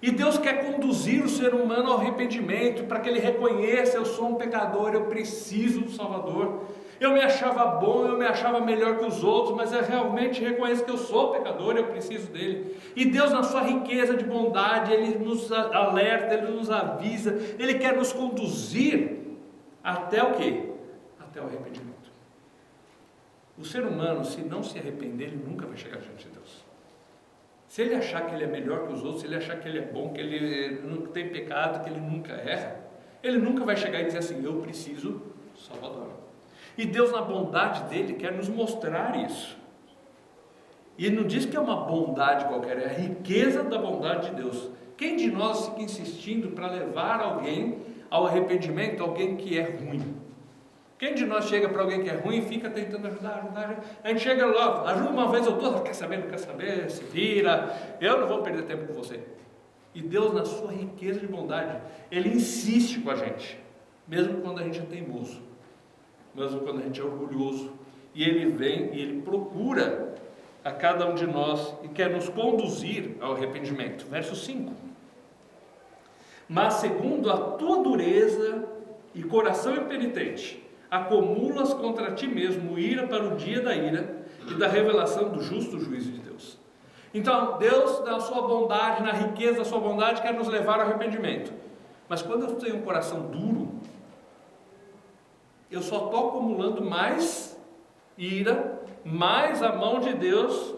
e Deus quer conduzir o ser humano ao arrependimento, para que ele reconheça: eu sou um pecador, eu preciso do Salvador. Eu me achava bom, eu me achava melhor que os outros, mas eu realmente reconheço que eu sou pecador, eu preciso dele. E Deus, na sua riqueza de bondade, Ele nos alerta, Ele nos avisa, Ele quer nos conduzir até o quê? Até o arrependimento. O ser humano, se não se arrepender, ele nunca vai chegar diante de Deus. Se ele achar que ele é melhor que os outros, se ele achar que ele é bom, que ele não tem pecado, que ele nunca erra, ele nunca vai chegar e dizer assim: eu preciso do Salvador. E Deus, na bondade dele, quer nos mostrar isso. E ele não diz que é uma bondade qualquer, é a riqueza da bondade de Deus. Quem de nós fica insistindo para levar alguém ao arrependimento, alguém que é ruim? Quem de nós chega para alguém que é ruim e fica tentando ajudar? A gente chega lá, ajuda uma vez ou outra, quer saber, não quer saber, se vira, eu não vou perder tempo com você. E Deus, na sua riqueza de bondade, Ele insiste com a gente, mesmo quando a gente é teimoso, mesmo quando a gente é orgulhoso, e Ele vem e Ele procura a cada um de nós e quer nos conduzir ao arrependimento. Verso 5: mas segundo a tua dureza e coração impenitente, acumulas contra ti mesmo ira para o dia da ira e da revelação do justo juízo de Deus. Então Deus, na sua bondade, na riqueza da sua bondade, quer nos levar ao arrependimento. Mas quando eu tenho um coração duro, eu só estou acumulando mais ira, mais a mão de Deus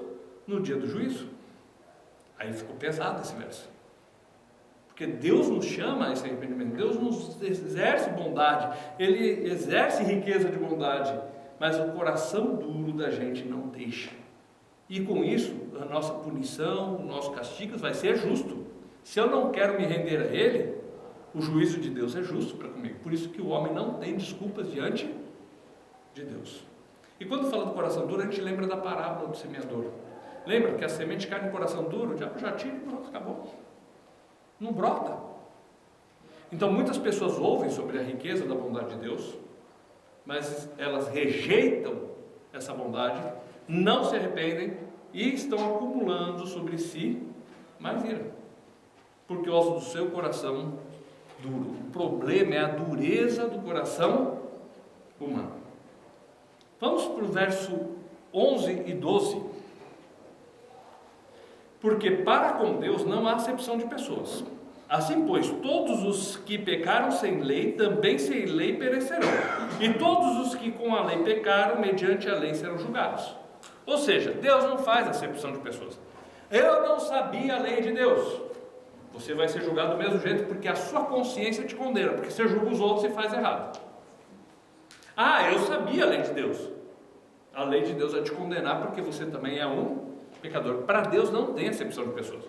no dia do juízo. Aí ficou pesado esse verso, porque Deus nos chama a esse arrependimento, Deus nos exerce bondade, Ele exerce riqueza de bondade, mas o coração duro da gente não deixa. E com isso, a nossa punição, o nosso castigo vai ser justo. Se eu não quero me render a Ele, o juízo de Deus é justo para comigo. Por isso que o homem não tem desculpas diante de Deus. E quando fala do coração duro, a gente lembra da parábola do semeador. Lembra que a semente cai no coração duro, o diabo já tira e pronto, acabou. Não brota. Então muitas pessoas ouvem sobre a riqueza da bondade de Deus, mas elas rejeitam essa bondade, não se arrependem e estão acumulando sobre si mais ira, por causa do seu coração duro. O problema é a dureza do coração humano. Vamos para o verso 11 e 12. Porque para com Deus não há acepção de pessoas. Assim, pois, todos os que pecaram sem lei, também sem lei perecerão. E todos os que com a lei pecaram, mediante a lei serão julgados. Ou seja, Deus não faz acepção de pessoas. Eu não sabia a lei de Deus. Você vai ser julgado do mesmo jeito, porque a sua consciência te condena, porque você julga os outros e faz errado. Ah, eu sabia a lei de Deus. A lei de Deus vai te condenar, porque você também é um pecador. Para Deus não tem acepção de pessoas.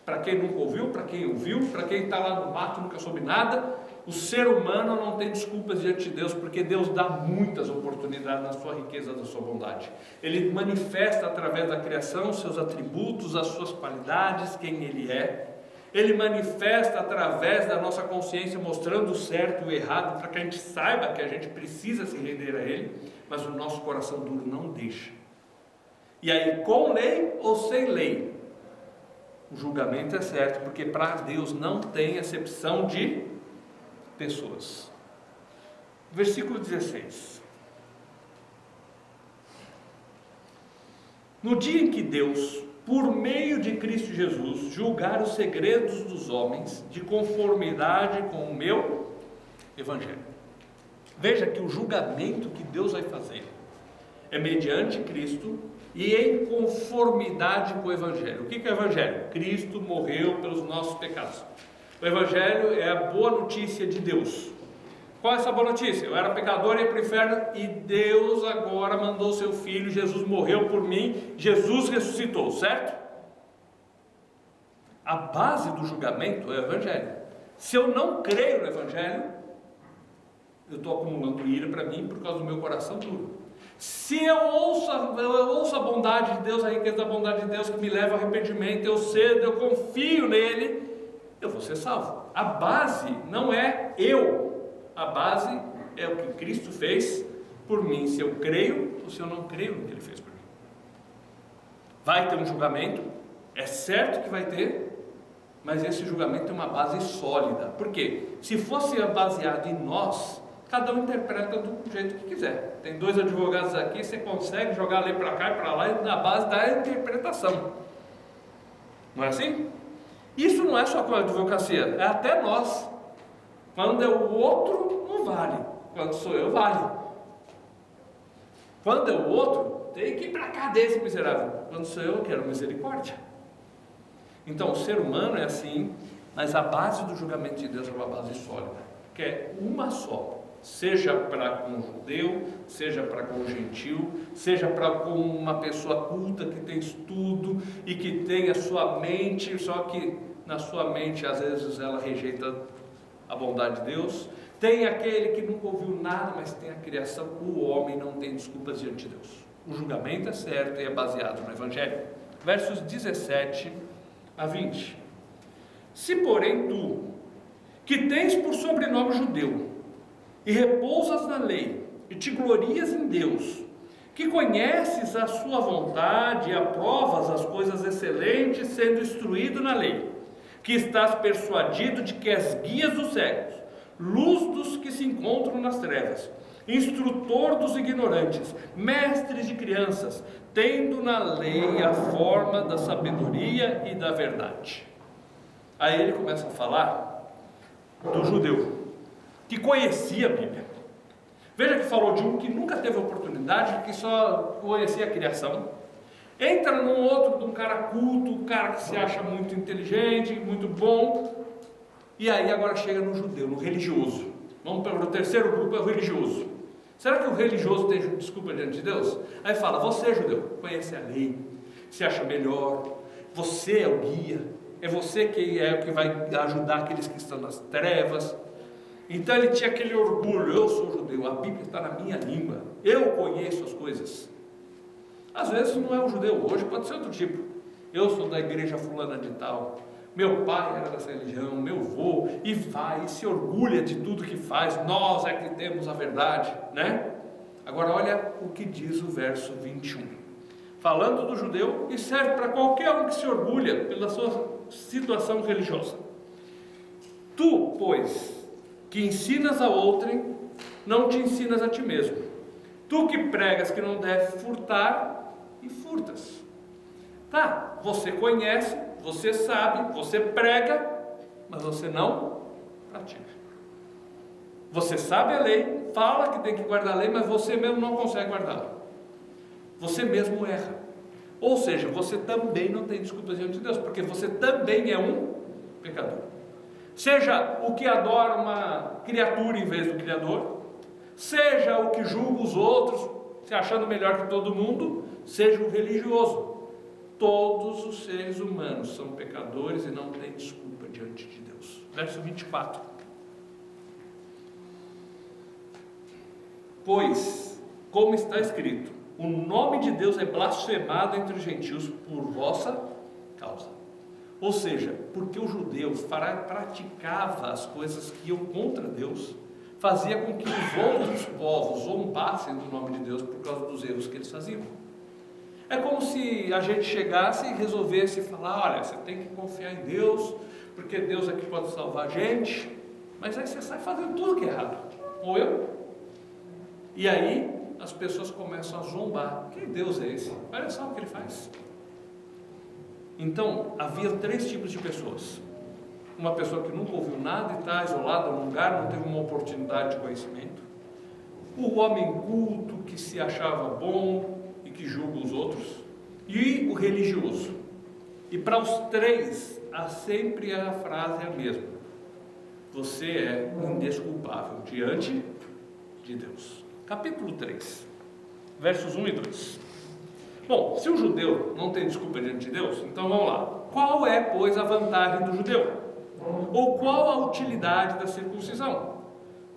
Para quem nunca ouviu, para quem ouviu, para quem está lá no mato e nunca soube nada, o ser humano não tem desculpas diante de Deus, porque Deus dá muitas oportunidades na sua riqueza, da sua bondade. Ele manifesta através da criação seus atributos, as suas qualidades, quem Ele é. Ele manifesta através da nossa consciência, mostrando o certo e o errado, para que a gente saiba que a gente precisa se render a Ele, mas o nosso coração duro não deixa. E aí, com lei ou sem lei, o julgamento é certo, porque para Deus não tem acepção de pessoas. Versículo 16. No dia em que Deus, por meio de Cristo Jesus, julgar os segredos dos homens, de conformidade com o meu Evangelho. Veja que o julgamento que Deus vai fazer é mediante Cristo e em conformidade com o Evangelho. O que é o Evangelho? Cristo morreu pelos nossos pecados. O Evangelho é a boa notícia de Deus. Qual é essa boa notícia? Eu era pecador e ia para o inferno, e Deus agora mandou seu Filho, Jesus morreu por mim, Jesus ressuscitou, certo? A base do julgamento é o Evangelho. Se eu não creio no Evangelho, eu estou acumulando ira para mim por causa do meu coração duro. Se eu ouço a bondade de Deus, a riqueza da bondade de Deus que me leva ao arrependimento, eu cedo, eu confio nele, eu vou ser salvo. A base não é eu. A base é o que Cristo fez por mim, se eu creio ou se eu não creio no que Ele fez por mim. Vai ter um julgamento, é certo que vai ter, mas esse julgamento tem uma base sólida. Por quê? Se fosse baseado em nós, cada um interpreta do jeito que quiser. Tem 2 advogados aqui, você consegue jogar a lei para cá e para lá, na base da interpretação. Não é assim? Isso não é só com a advocacia, é até nós. Quando é o outro, não vale. Quando sou eu, vale. Quando é o outro, tem que ir para cá desse miserável. Quando sou eu quero misericórdia. Então, o ser humano é assim, mas a base do julgamento de Deus é uma base sólida, que é uma só. Seja para com o judeu, seja para com o gentil, seja para com uma pessoa culta que tem estudo e que tem a sua mente, só que na sua mente às vezes ela rejeita a bondade de Deus. Tem aquele que nunca ouviu nada, mas tem a criação. O homem não tem desculpas diante de Deus. O julgamento é certo e é baseado no Evangelho. Versos 17 a 20. Se porém tu, que tens por sobrenome judeu, e repousas na lei, e te glorias em Deus, que conheces a sua vontade e aprovas as coisas excelentes, sendo instruído na lei, que estás persuadido de que és guia dos cegos, luz dos que se encontram nas trevas, instrutor dos ignorantes, mestre de crianças, tendo na lei a forma da sabedoria e da verdade. Aí ele começa a falar do judeu, que conhecia a Bíblia. Veja que falou de um que nunca teve oportunidade, que só conhecia a criação. Entra num outro, de um cara culto, um cara que se acha muito inteligente, muito bom. E aí agora chega no judeu, no religioso. Vamos para o terceiro grupo, é o religioso. Será que o religioso tem desculpa diante de Deus? Aí fala, você judeu, conhece a lei, se acha melhor, você é o guia, é você que é o que vai ajudar aqueles que estão nas trevas. Então ele tinha aquele orgulho, eu sou judeu, a Bíblia está na minha língua, eu conheço as coisas. Às vezes não é um judeu, hoje pode ser outro tipo. Eu sou da igreja fulana de tal, meu pai era dessa religião, meu avô, e vai, e se orgulha de tudo que faz, nós é que temos a verdade, né? Agora olha o que diz o verso 21, falando do judeu, e serve para qualquer um que se orgulha pela sua situação religiosa. Tu, pois, que ensinas a outrem, não te ensinas a ti mesmo. Tu que pregas que não deve furtar, e furtas. Tá, você conhece, você sabe, você prega, mas você não pratica. Você sabe a lei, fala que tem que guardar a lei, mas você mesmo não consegue guardá-la. Você mesmo erra. Ou seja, você também não tem desculpas diante de Deus, porque você também é um pecador. Seja o que adora uma criatura em vez do Criador, seja o que julga os outros, se achando melhor que todo mundo, seja o religioso. Todos os seres humanos são pecadores e não têm desculpa diante de Deus. Verso 24. Pois, como está escrito, o nome de Deus é blasfemado entre os gentios por vossa causa. Ou seja, porque o judeu praticava as coisas que iam contra Deus, fazia com que os outros povos zombassem do nome de Deus por causa dos erros que eles faziam. É como se a gente chegasse e resolvesse falar, olha, você tem que confiar em Deus, porque Deus é que pode salvar a gente, mas aí você sai fazendo tudo que é errado, ou eu. E aí as pessoas começam a zombar, que Deus é esse? Olha só o que ele faz. Então, havia 3 tipos de pessoas. Uma pessoa que nunca ouviu nada e está isolada num lugar, não teve uma oportunidade de conhecimento. o homem culto que se achava bom e que julga os outros, e o religioso. E para os três, sempre a frase é a mesma: você é indesculpável diante de Deus. Capítulo 3, versos 1 e 2. Bom, se o judeu não tem desculpa diante de Deus, então vamos lá. Qual é, pois, a vantagem do judeu? Ou qual a utilidade da circuncisão?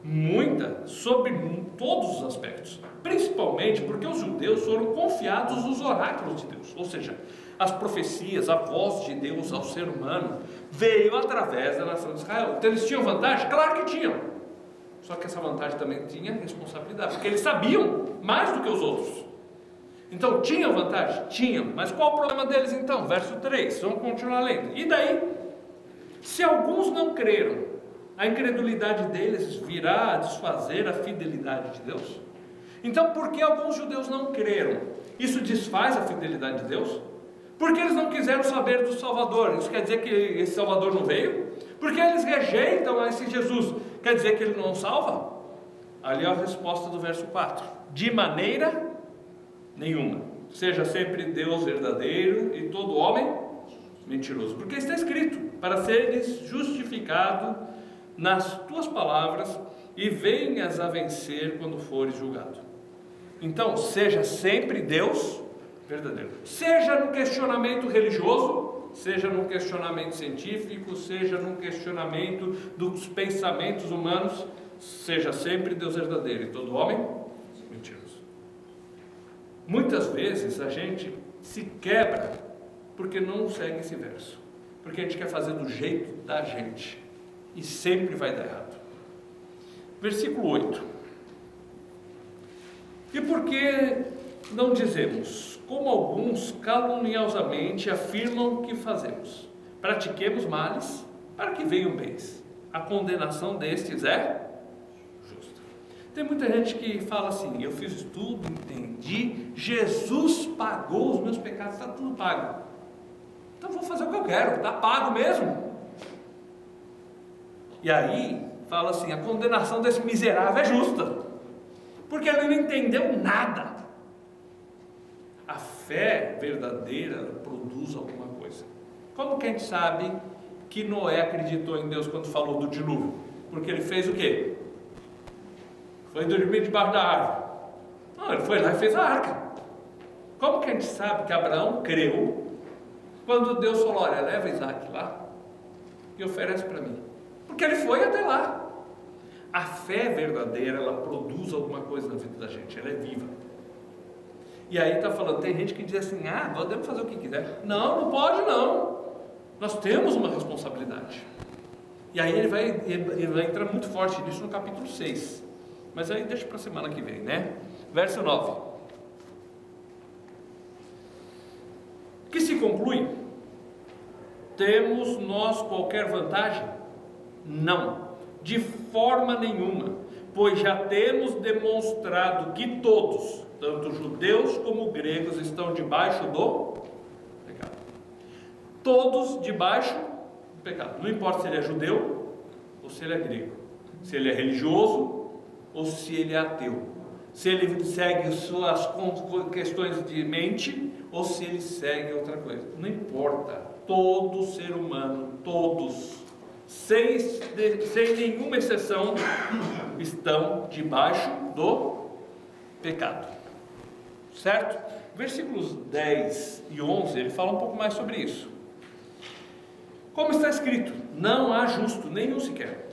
Muita, sobre todos os aspectos. Principalmente porque os judeus foram confiados os oráculos de Deus. Ou seja, as profecias, a voz de Deus ao ser humano veio através da nação de Israel. Então eles tinham vantagem? Claro que tinham. Só que essa vantagem também tinha responsabilidade, porque eles sabiam mais do que os outros. Então tinham vantagem? Tinham. Mas qual o problema deles então? Verso 3, vamos continuar lendo. E daí? Se alguns não creram, a incredulidade deles virá a desfazer a fidelidade de Deus? Então por que alguns judeus não creram? Isso desfaz a fidelidade de Deus? Porque eles não quiseram saber do Salvador. Isso quer dizer que esse Salvador não veio? Porque eles rejeitam esse Jesus. Quer dizer que ele não salva? Ali é a resposta do verso 4. De maneira nenhuma. Seja sempre Deus verdadeiro e todo homem mentiroso. Porque está escrito: para seres justificado nas tuas palavras e venhas a vencer quando fores julgado. Então, seja sempre Deus verdadeiro. Seja no questionamento religioso, seja no questionamento científico, seja no questionamento dos pensamentos humanos, seja sempre Deus verdadeiro e todo homem mentiroso. Muitas vezes a gente se quebra porque não segue esse verso, porque a gente quer fazer do jeito da gente e sempre vai dar errado. Versículo 8. E por que não dizemos, como alguns caluniosamente afirmam que fazemos? Pratiquemos males para que venham bens. A condenação destes é justa. Tem muita gente que fala assim: eu fiz tudo, entendi, Jesus pagou os meus pecados, está tudo pago, então vou fazer o que eu quero, está pago mesmo. E aí fala assim: a condenação desse miserável é justa, porque ele não entendeu nada. A fé verdadeira produz alguma coisa. Como que a gente sabe que Noé acreditou em Deus quando falou do dilúvio? Porque ele fez o quê? Foi dormir debaixo da árvore. Não, ele foi lá e fez a arca. Como que a gente sabe que Abraão creu quando Deus falou: olha, leva Isaac lá e oferece para mim? Porque ele foi até lá. A fé verdadeira, ela produz alguma coisa na vida da gente, ela é viva. E aí está falando, tem gente que diz assim: ah, podemos fazer o que quiser. Não, não pode não. Nós temos uma responsabilidade. E aí ele vai entrar muito forte nisso no capítulo 6. Mas aí deixa para a semana que vem, né? Verso 9. Que se conclui? Temos nós qualquer vantagem? Não, de forma nenhuma, pois já temos demonstrado que todos, tanto judeus como gregos, estão debaixo do pecado. Todos debaixo do pecado. Não importa se ele é judeu ou se ele é grego, se ele é religioso ou se ele é ateu, se ele segue suas questões de mente ou se ele segue outra coisa. Não importa. Todo ser humano, todos, sem nenhuma exceção, estão debaixo do pecado. Certo? Versículos 10 e 11, ele fala um pouco mais sobre isso. Como está escrito: não há justo, nenhum sequer.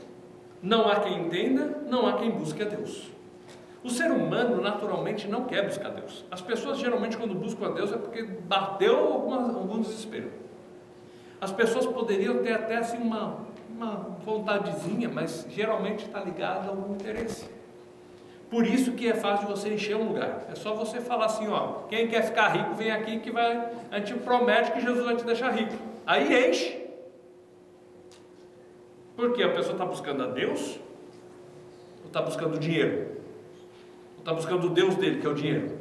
Não há quem entenda, não há quem busque a Deus. O ser humano naturalmente não quer buscar Deus. As pessoas geralmente quando buscam a Deus é porque bateu algum desespero. As pessoas poderiam ter até assim uma vontadezinha, mas geralmente está ligado a algum interesse. Por isso que é fácil de você encher um lugar. É só você falar assim: ó, quem quer ficar rico vem aqui que a gente promete que Jesus vai te deixar rico. Aí enche. Porque a pessoa está buscando a Deus ou está buscando o dinheiro? Ou está buscando o Deus dele, que é o dinheiro?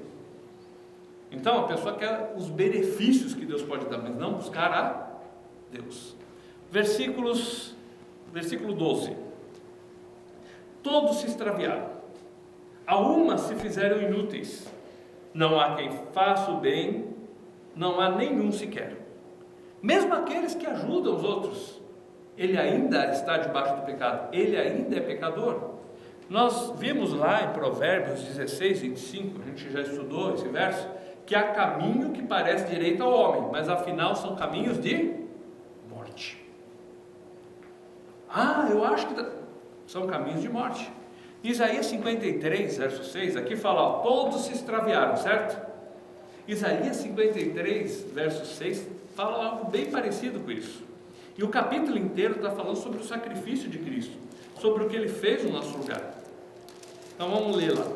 Então a pessoa quer os benefícios que Deus pode dar, mas não buscar a Deus. Versículo 12. Todos se extraviaram, algumas se fizeram inúteis. Não há quem faça o bem, não há nenhum sequer. Mesmo aqueles que ajudam os outros, ele ainda está debaixo do pecado, ele ainda é pecador. Nós vimos lá em Provérbios 16, 25, a gente já estudou esse verso, que há caminho que parece direito ao homem, mas afinal são caminhos de morte. Eu acho que são caminhos de morte. Isaías 53, verso 6, aqui fala, todos se extraviaram, certo? Isaías 53, verso 6, fala algo bem parecido com isso. E o capítulo inteiro está falando sobre o sacrifício de Cristo, sobre o que Ele fez no nosso lugar. Então vamos ler lá.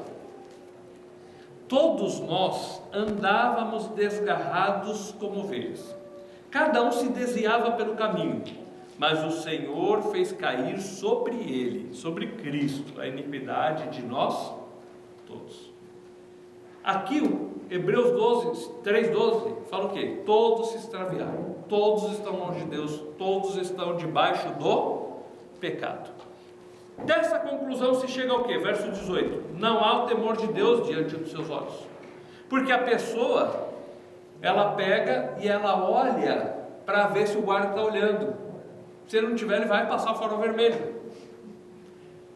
Todos nós andávamos desgarrados como ovelhas, cada um se desviava pelo caminho, mas o Senhor fez cair sobre ele, sobre Cristo, a iniquidade de nós todos. Aqui o Hebreus 3:12 fala o quê? Todos se extraviaram, todos estão longe de Deus, todos estão debaixo do pecado. Dessa conclusão se chega ao quê? Verso 18: não há o temor de Deus diante dos seus olhos, porque a pessoa, ela pega e ela olha para ver se o guarda está olhando. Se ele não tiver, ele vai passar o farol vermelho.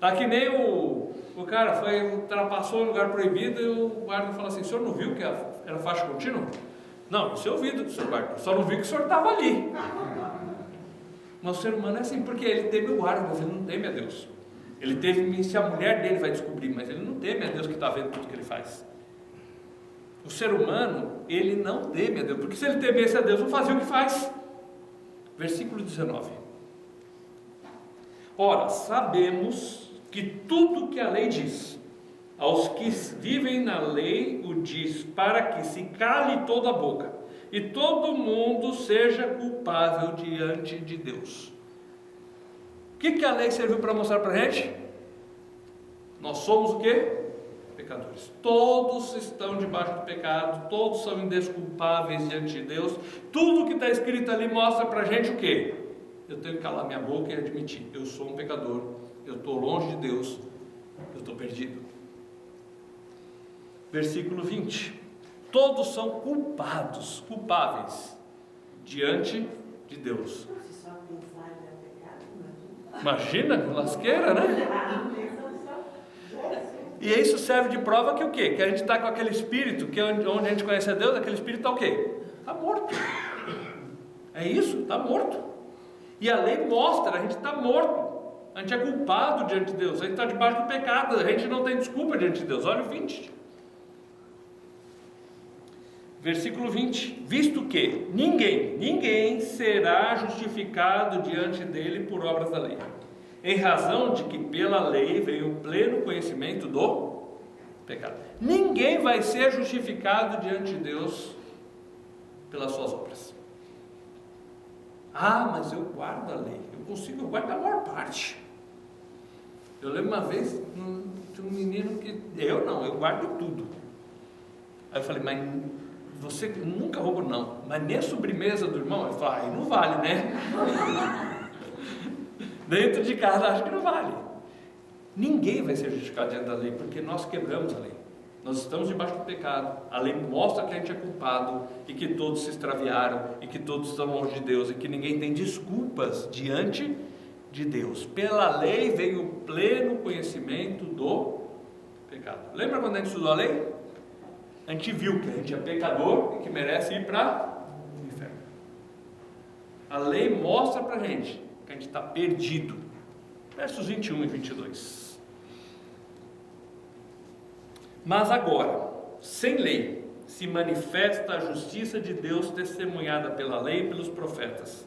Tá que nem o cara ultrapassou um lugar proibido e o guarda fala assim: o senhor não viu que era faixa contínua? Não, isso eu vi do senhor guarda, só não vi que o senhor estava ali. Mas o ser humano é assim, porque ele teme o guarda, mas ele não teme a Deus. Ele teme se a mulher dele vai descobrir, mas ele não teme a Deus que está vendo tudo que ele faz. O ser humano, ele não teme a Deus, porque se ele temesse a Deus, não fazia o que faz. Versículo 19: ora, sabemos que tudo que a lei diz, aos que vivem na lei o diz, para que se cale toda a boca, e todo mundo seja culpável diante de Deus. O que a lei serviu para mostrar para a gente? Nós somos o quê? Pecadores. Todos estão debaixo do pecado, todos são indesculpáveis diante de Deus. Tudo que está escrito ali mostra para a gente o quê? Eu tenho que calar minha boca e admitir: eu sou um pecador, eu estou longe de Deus, eu estou perdido. Versículo 20: todos são culpáveis diante de Deus. Imagina, lasqueira, né? E isso serve de prova que o quê? Que a gente está com aquele espírito, que onde a gente conhece a Deus, aquele espírito está o quê? Está morto. É isso, está morto. E a lei mostra, a gente está morto, a gente é culpado diante de Deus, a gente está debaixo do pecado, a gente não tem desculpa diante de Deus. Olha o 20. Versículo 20: visto que ninguém será justificado diante dele por obras da lei, em razão de que pela lei veio o pleno conhecimento do pecado. Ninguém vai ser justificado diante de Deus pelas suas obras. Mas eu guardo a lei, eu guardo a maior parte. Eu lembro uma vez, tinha um menino que, eu guardo tudo. Aí eu falei: mas você nunca roubou? Não, mas nem a sobremesa do irmão? Ele falou: aí não vale, né? Dentro de casa acho que não vale. Ninguém vai ser justificado diante da lei, porque nós quebramos a lei. Nós estamos debaixo do pecado. A lei mostra que a gente é culpado, e que todos se extraviaram, e que todos estão longe de Deus, e que ninguém tem desculpas diante de Deus. Pela lei veio o pleno conhecimento do pecado. Lembra quando a gente estudou a lei? A gente viu que a gente é pecador e que merece ir para o inferno. A lei mostra para a gente que a gente está perdido. Versos 21 e 22. Mas agora, sem lei, se manifesta a justiça de Deus testemunhada pela lei e pelos profetas.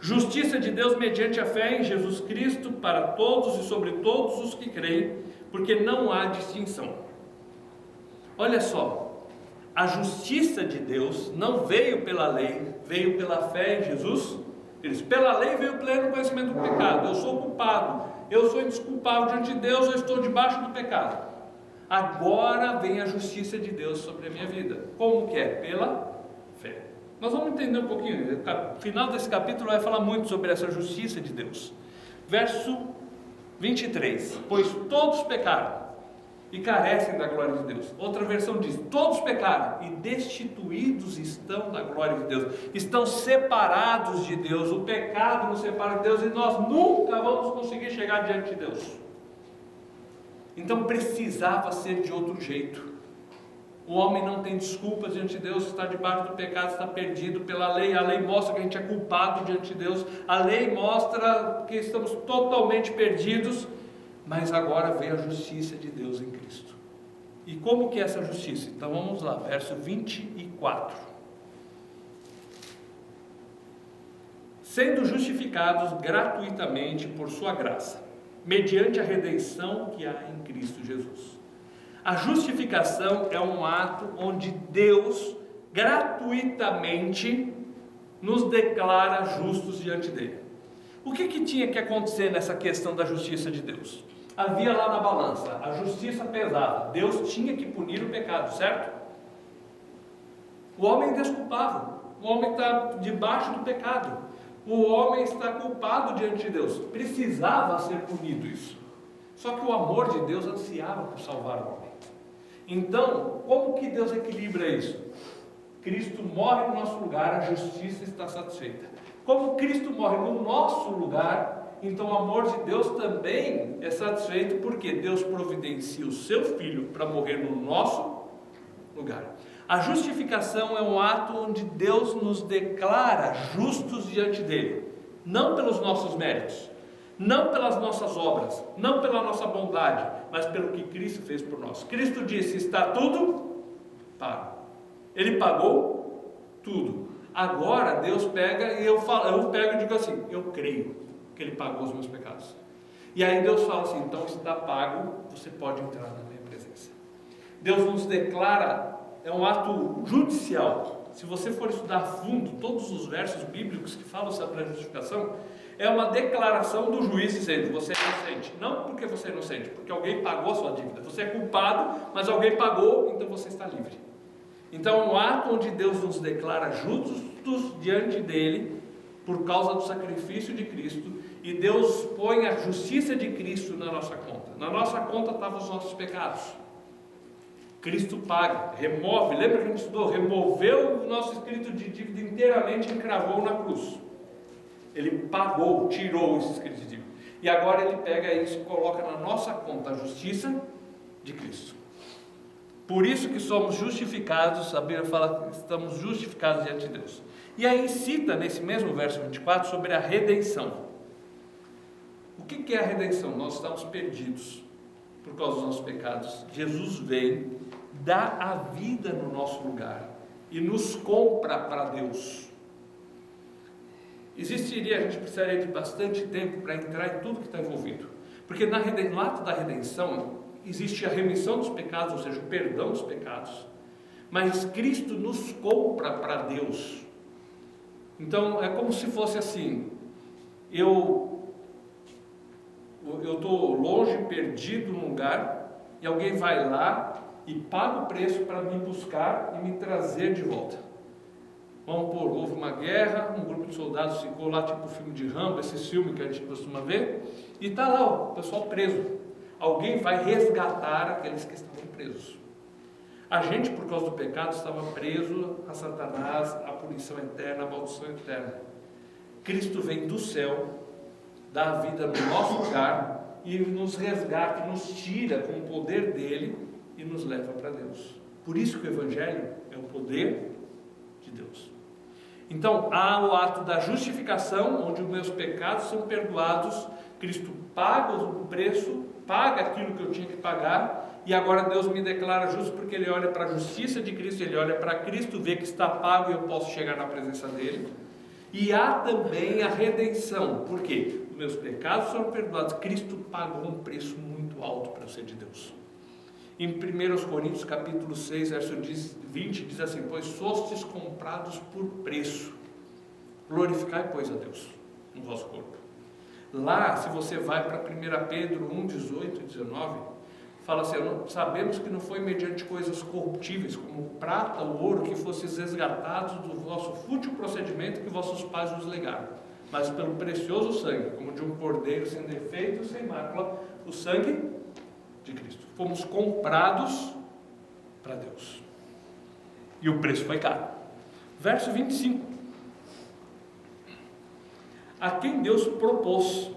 Justiça de Deus mediante a fé em Jesus Cristo para todos e sobre todos os que creem, porque não há distinção. Olha só. A justiça de Deus não veio pela lei, veio pela fé em Jesus Cristo. Pela lei veio o pleno conhecimento do pecado. Eu sou culpado, eu sou indesculpável diante de Deus, eu estou debaixo do pecado. Agora vem a justiça de Deus sobre a minha vida. Como que é? Pela fé. Nós vamos entender um pouquinho. O final desse capítulo vai falar muito sobre essa justiça de Deus. Verso 23: pois todos pecaram e carecem da glória de Deus. Outra versão diz: todos pecaram e destituídos estão da glória de Deus, estão separados de Deus, o pecado nos separa de Deus e nós nunca vamos conseguir chegar diante de Deus. Então precisava ser de outro jeito. O homem não tem desculpa diante de Deus, está debaixo do pecado, está perdido pela lei. A lei mostra que a gente é culpado diante de Deus, a lei mostra que estamos totalmente perdidos, mas agora veio a justiça de Deus em Cristo. E como que é essa justiça? Então vamos lá, verso 24. Sendo justificados gratuitamente por sua graça, mediante a redenção que há em Cristo Jesus. A justificação é um ato onde Deus gratuitamente nos declara justos diante dele. O que tinha que acontecer nessa questão da justiça de Deus? Havia lá na balança a justiça pesada. Deus tinha que punir o pecado, certo? O homem é desculpável. O homem está debaixo do pecado. O homem está culpado diante de Deus. Precisava ser punido isso. Só que o amor de Deus ansiava por salvar o homem. Então, como que Deus equilibra isso? Cristo morre no nosso lugar, a justiça está satisfeita. Como Cristo morre no nosso lugar, então o amor de Deus também é satisfeito, porque Deus providencia o seu Filho para morrer no nosso lugar. A justificação é um ato onde Deus nos declara justos diante dele, não pelos nossos méritos, não pelas nossas obras, não pela nossa bondade, mas pelo que Cristo fez por nós. Cristo disse: está tudo pago. Ele pagou tudo. Agora Deus pega e eu pego e digo assim: eu creio que Ele pagou os meus pecados. E aí Deus fala assim: então está pago, você pode entrar na minha presença. Deus nos declara, é um ato judicial. Se você for estudar a fundo todos os versos bíblicos que falam sobre a justificação, é uma declaração do juiz dizendo: você é inocente. Não porque você é inocente, porque alguém pagou a sua dívida. Você é culpado, mas alguém pagou, então você está livre. Então é um ato onde Deus nos declara justos diante dele, por causa do sacrifício de Cristo, e Deus põe a justiça de Cristo na nossa conta. Na nossa conta estavam os nossos pecados. Cristo paga, remove, lembra que a gente estudou? Removeu o nosso escrito de dívida inteiramente e encravou na cruz. Ele pagou, tirou esse escrito de dívida. E agora ele pega isso e coloca na nossa conta a justiça de Cristo. Por isso que somos justificados, a Bíblia fala que estamos justificados diante de Deus. E aí cita nesse mesmo verso 24 sobre a redenção. O que é a redenção? Nós estamos perdidos por causa dos nossos pecados. Jesus vem, dá a vida no nosso lugar e nos compra para Deus. A gente precisaria de bastante tempo para entrar em tudo que está envolvido. Porque no ato da redenção existe a remissão dos pecados, ou seja, o perdão dos pecados. Mas Cristo nos compra para Deus. Então é como se fosse assim: eu estou longe, perdido num lugar, e alguém vai lá e paga o preço para me buscar e me trazer de volta. Vamos pôr, houve uma guerra, um grupo de soldados ficou lá, tipo o filme de Rambo, esse filme que a gente costuma ver, e está lá o pessoal preso. Alguém vai resgatar aqueles que estavam presos. A gente, por causa do pecado, estava preso a Satanás, a punição eterna, a maldição eterna. Cristo vem do céu, dá a vida no nosso lugar e nos resgata, nos tira com o poder dele e nos leva para Deus. Por isso que o Evangelho é o poder de Deus. Então há o ato da justificação, onde os meus pecados são perdoados. Cristo paga o preço, paga aquilo que eu tinha que pagar, e agora Deus me declara justo, porque Ele olha para a justiça de Cristo, Ele olha para Cristo, vê que está pago e eu posso chegar na presença dEle. E há também a redenção, porque os meus pecados foram perdoados. Cristo pagou um preço muito alto para eu ser de Deus. Em 1 Coríntios capítulo 6, verso 20, diz assim: pois fostes comprados por preço, glorificai, pois, a Deus no vosso corpo. Lá, se você vai para 1 Pedro 1, 18 e 19, fala assim: sabemos que não foi mediante coisas corruptíveis, como prata ou ouro, que fostes resgatados do vosso fútil procedimento que vossos pais vos legaram, mas pelo precioso sangue, como de um cordeiro sem defeito, sem mácula, o sangue de Cristo. Fomos comprados para Deus. E o preço foi caro. Verso 25. A quem Deus propôs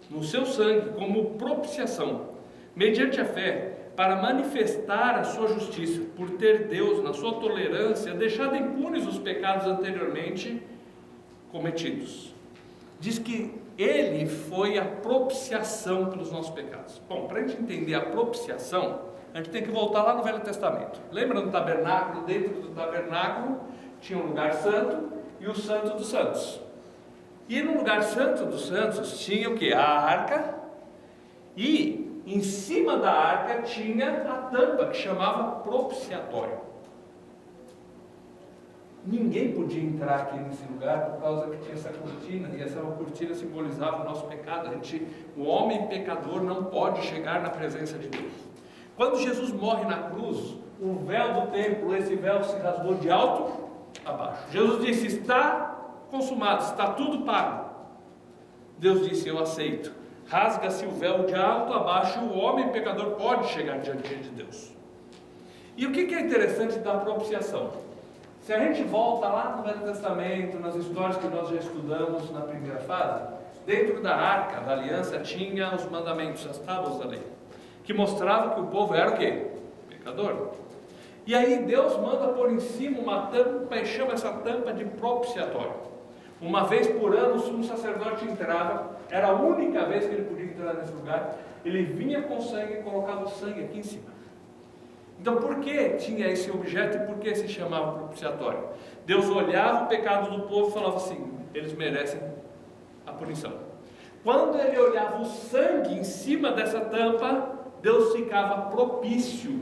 no seu sangue como propiciação, mediante a fé, para manifestar a sua justiça, por ter Deus, na sua tolerância, deixado impunes os pecados anteriormente cometidos. Diz que Ele foi a propiciação pelos nossos pecados. Bom, para a gente entender a propiciação, a gente tem que voltar lá no Velho Testamento. Lembra do tabernáculo? Dentro do tabernáculo tinha um lugar santo e o santo dos santos. E no lugar santo dos santos tinha o que? A arca, e em cima da arca tinha a tampa que chamava propiciatório. Ninguém podia entrar aqui nesse lugar por causa que tinha essa cortina, e essa cortina simbolizava o nosso pecado. O homem pecador não pode chegar na presença de Deus. Quando Jesus morre na cruz, o véu do templo, esse véu se rasgou de alto a baixo. Jesus disse: está consumado, está tudo pago. Deus disse: eu aceito. Rasga-se o véu de alto a baixo, o homem pecador pode chegar diante de Deus. E o que é interessante da propiciação? Se a gente volta lá no Velho Testamento, nas histórias que nós já estudamos na primeira fase, dentro da arca da aliança tinha os mandamentos, as tábuas da lei, que mostravam que o povo era o quê? Pecador. E aí Deus manda pôr em cima uma tampa e chama essa tampa de propiciatório. Uma vez por ano o sumo sacerdote entrava, era a única vez que ele podia entrar nesse lugar, ele vinha com sangue e colocava o sangue aqui em cima. Então por que tinha esse objeto e por que se chamava propiciatório? Deus olhava o pecado do povo e falava assim: eles merecem a punição. Quando ele olhava o sangue em cima dessa tampa, Deus ficava propício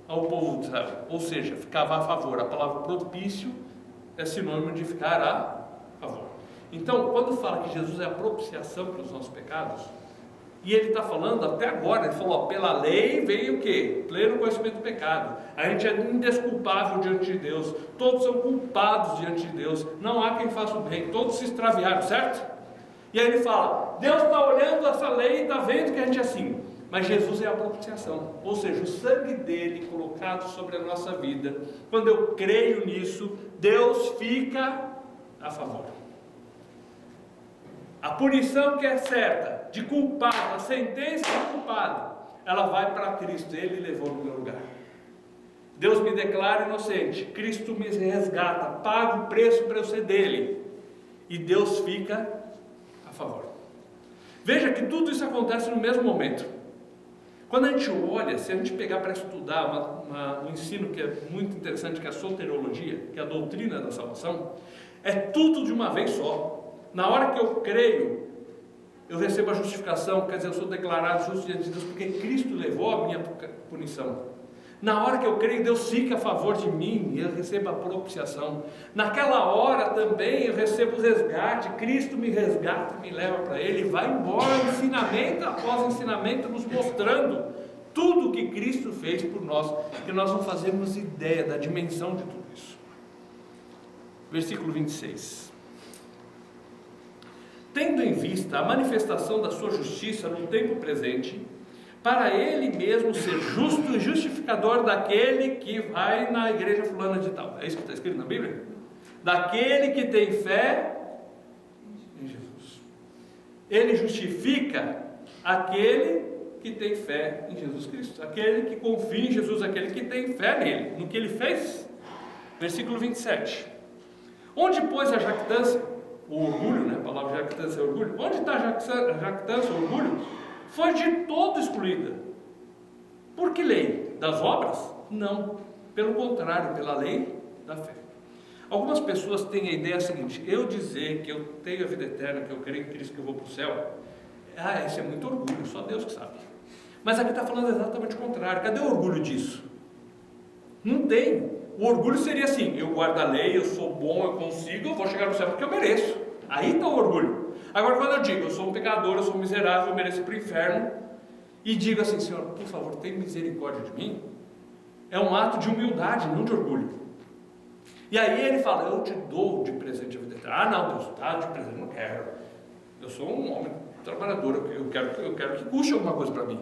ao povo de Israel, ou seja, ficava a favor. A palavra propício é sinônimo de ficar a favor. Então, quando fala que Jesus é a propiciação pelos nossos pecados, e ele está falando até agora, ele falou: ó, pela lei veio o quê? Pleno conhecimento do pecado. A gente é indesculpável diante de Deus, todos são culpados diante de Deus, não há quem faça o bem, todos se extraviaram, certo? E aí ele fala: Deus está olhando essa lei e está vendo que a gente é assim. Mas Jesus é a propiciação, ou seja, o sangue dele colocado sobre a nossa vida. Quando eu creio nisso, Deus fica a favor. A punição que é certa, de culpado, a sentença de culpado, ela vai para Cristo, Ele levou no meu lugar. Deus me declara inocente, Cristo me resgata, paga o preço para eu ser dele, e Deus fica a favor. Veja que tudo isso acontece no mesmo momento. Quando a gente olha, se a gente pegar para estudar um ensino que é muito interessante, que é a soteriologia, que é a doutrina da salvação, é tudo de uma vez só. Na hora que eu creio, eu recebo a justificação, quer dizer, eu sou declarado justo diante de Deus, porque Cristo levou a minha punição. Na hora que eu creio, Deus fica a favor de mim, e eu recebo a propiciação. Naquela hora também eu recebo o resgate, Cristo me resgata, me leva para Ele, e vai embora, ensinamento após ensinamento, nos mostrando tudo o que Cristo fez por nós, que nós não fazemos ideia da dimensão de tudo isso. Versículo 26. Tendo em vista a manifestação da sua justiça no tempo presente, para ele mesmo ser justo e justificador daquele que vai na igreja fulana de tal. É isso que está escrito na Bíblia? Daquele que tem fé em Jesus. Ele justifica aquele que tem fé em Jesus Cristo, aquele que confia em Jesus, aquele que tem fé nele, no que ele fez. Versículo 27. Onde, pois, a jactância, o orgulho, né? A palavra jactância é orgulho. Onde está a jactância, o orgulho? Foi de todo excluída. Por que lei? Das obras? Não. Pelo contrário, pela lei da fé. Algumas pessoas têm a ideia seguinte: eu dizer que eu tenho a vida eterna, que eu creio em Cristo, que eu vou para o céu, isso é muito orgulho, só Deus que sabe. Mas aqui está falando exatamente o contrário. Cadê o orgulho disso? Não tem. O orgulho seria assim: eu guardo a lei, eu sou bom, eu consigo, eu vou chegar no céu porque eu mereço. Aí está o orgulho. Agora, quando eu digo, eu sou um pecador, eu sou miserável, eu mereço ir para o inferno, e digo assim: Senhor, por favor, tem misericórdia de mim, é um ato de humildade, não de orgulho. E aí ele fala: eu te dou de presente a vida eterna. Não, Deus, tá, de presente não quero. Eu sou um homem trabalhador, eu quero que custe alguma coisa para mim.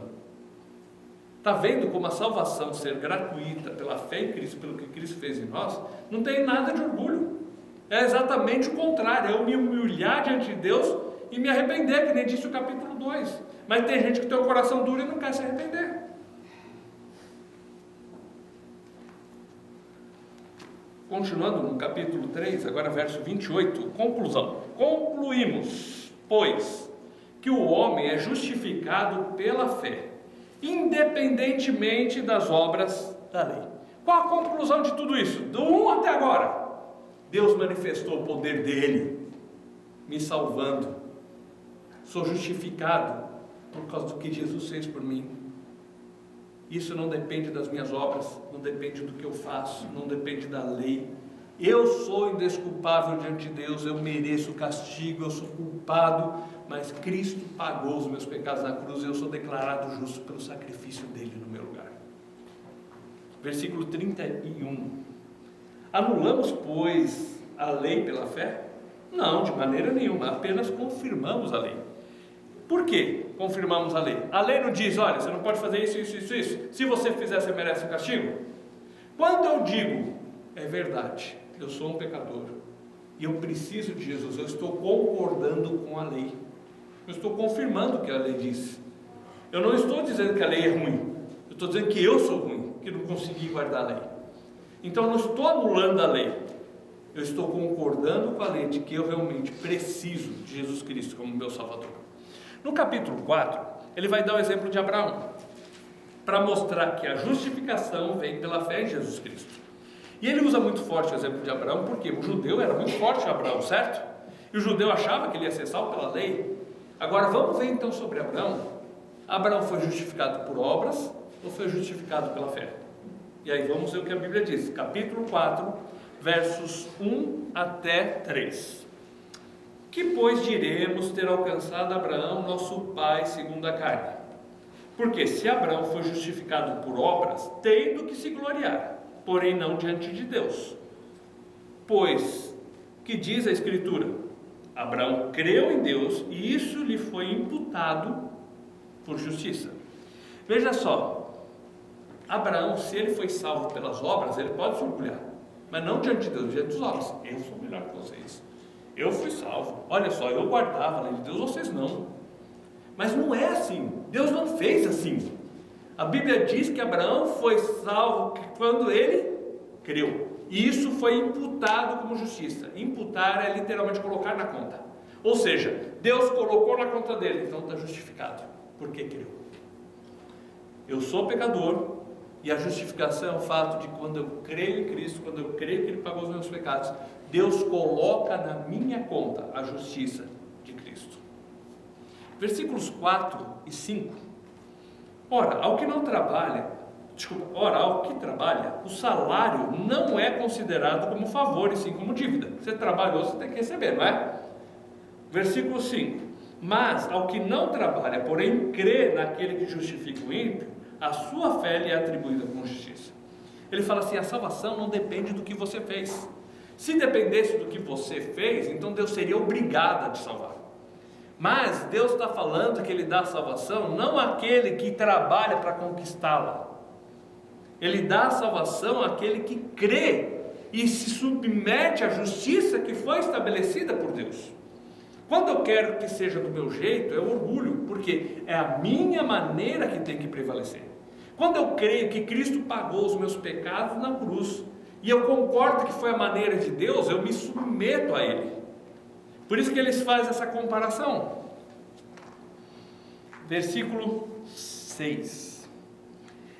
Está vendo como a salvação ser gratuita pela fé em Cristo, pelo que Cristo fez em nós, não tem nada de orgulho. É exatamente o contrário, é eu me humilhar diante de Deus e me arrepender, que nem disse o capítulo 2. Mas tem gente que tem o coração duro e não quer se arrepender. Continuando no capítulo 3, agora verso 28, conclusão. Concluímos, pois, que o homem é justificado pela fé, independentemente das obras da lei. Qual a conclusão de tudo isso? Do 1 até agora. Deus manifestou o poder dele, me salvando. Sou justificado por causa do que Jesus fez por mim. Isso não depende das minhas obras, não depende do que eu faço, não depende da lei. Eu sou indesculpável diante de Deus, eu mereço castigo, eu sou culpado, mas Cristo pagou os meus pecados na cruz e eu sou declarado justo pelo sacrifício dele no meu lugar. Versículo 31. Anulamos, pois, a lei pela fé? Não, de maneira nenhuma, apenas confirmamos a lei. Por que confirmamos a lei? A lei não diz, olha, você não pode fazer isso, isso, isso, isso. Se você fizer, você merece um castigo. Quando eu digo, é verdade, eu sou um pecador e eu preciso de Jesus, eu estou concordando com a lei. Eu estou confirmando o que a lei diz. Eu não estou dizendo que a lei é ruim. Eu estou dizendo que eu sou ruim, que não consegui guardar a lei. Então eu não estou anulando a lei. Eu estou concordando com a lei de que eu realmente preciso de Jesus Cristo como meu Salvador. No capítulo 4, ele vai dar o exemplo de Abraão, para mostrar que a justificação vem pela fé em Jesus Cristo. E ele usa muito forte o exemplo de Abraão, porque o judeu era muito forte Abraão, certo? E o judeu achava que ele ia ser salvo pela lei. Agora vamos ver então sobre Abraão. Abraão foi justificado por obras ou foi justificado pela fé? E aí vamos ver o que a Bíblia diz, capítulo 4, versos 1 até 3. Que, pois, diremos ter alcançado Abraão, nosso pai, segundo a carne? Porque se Abraão foi justificado por obras, tem do que se gloriar, porém não diante de Deus. Pois, que diz a Escritura? Abraão creu em Deus e isso lhe foi imputado por justiça. Veja só, Abraão, se ele foi salvo pelas obras, ele pode se orgulhar, mas não diante de Deus, diante dos homens. Eu sou melhor que vocês. Eu fui salvo, olha só, eu guardava a lei de Deus, vocês não. Mas não é assim, Deus não fez assim. A Bíblia diz que Abraão foi salvo quando ele creu, e isso foi imputado como justiça. Imputar é literalmente colocar na conta, ou seja, Deus colocou na conta dele, então está justificado, porque creu. Eu sou pecador, e a justificação é o fato de quando eu creio em Cristo, quando eu creio que Ele pagou os meus pecados, Deus coloca na minha conta a justiça de Cristo. Versículos 4 e 5. Ora, ao que trabalha, o salário não é considerado como favor, e sim como dívida. Você trabalhou, você tem que receber, não é? Versículo 5. Mas ao que não trabalha, porém crê naquele que justifica o ímpio, a sua fé lhe é atribuída com justiça. Ele fala assim, a salvação não depende do que você fez. Se dependesse do que você fez, então Deus seria obrigado a te salvar. Mas Deus está falando que Ele dá a salvação não àquele que trabalha para conquistá-la. Ele dá a salvação àquele que crê e se submete à justiça que foi estabelecida por Deus. Quando eu quero que seja do meu jeito, é orgulho, porque é a minha maneira que tem que prevalecer. Quando eu creio que Cristo pagou os meus pecados na cruz, e eu concordo que foi a maneira de Deus, eu me submeto a Ele. Por isso que eles fazem essa comparação. Versículo 6.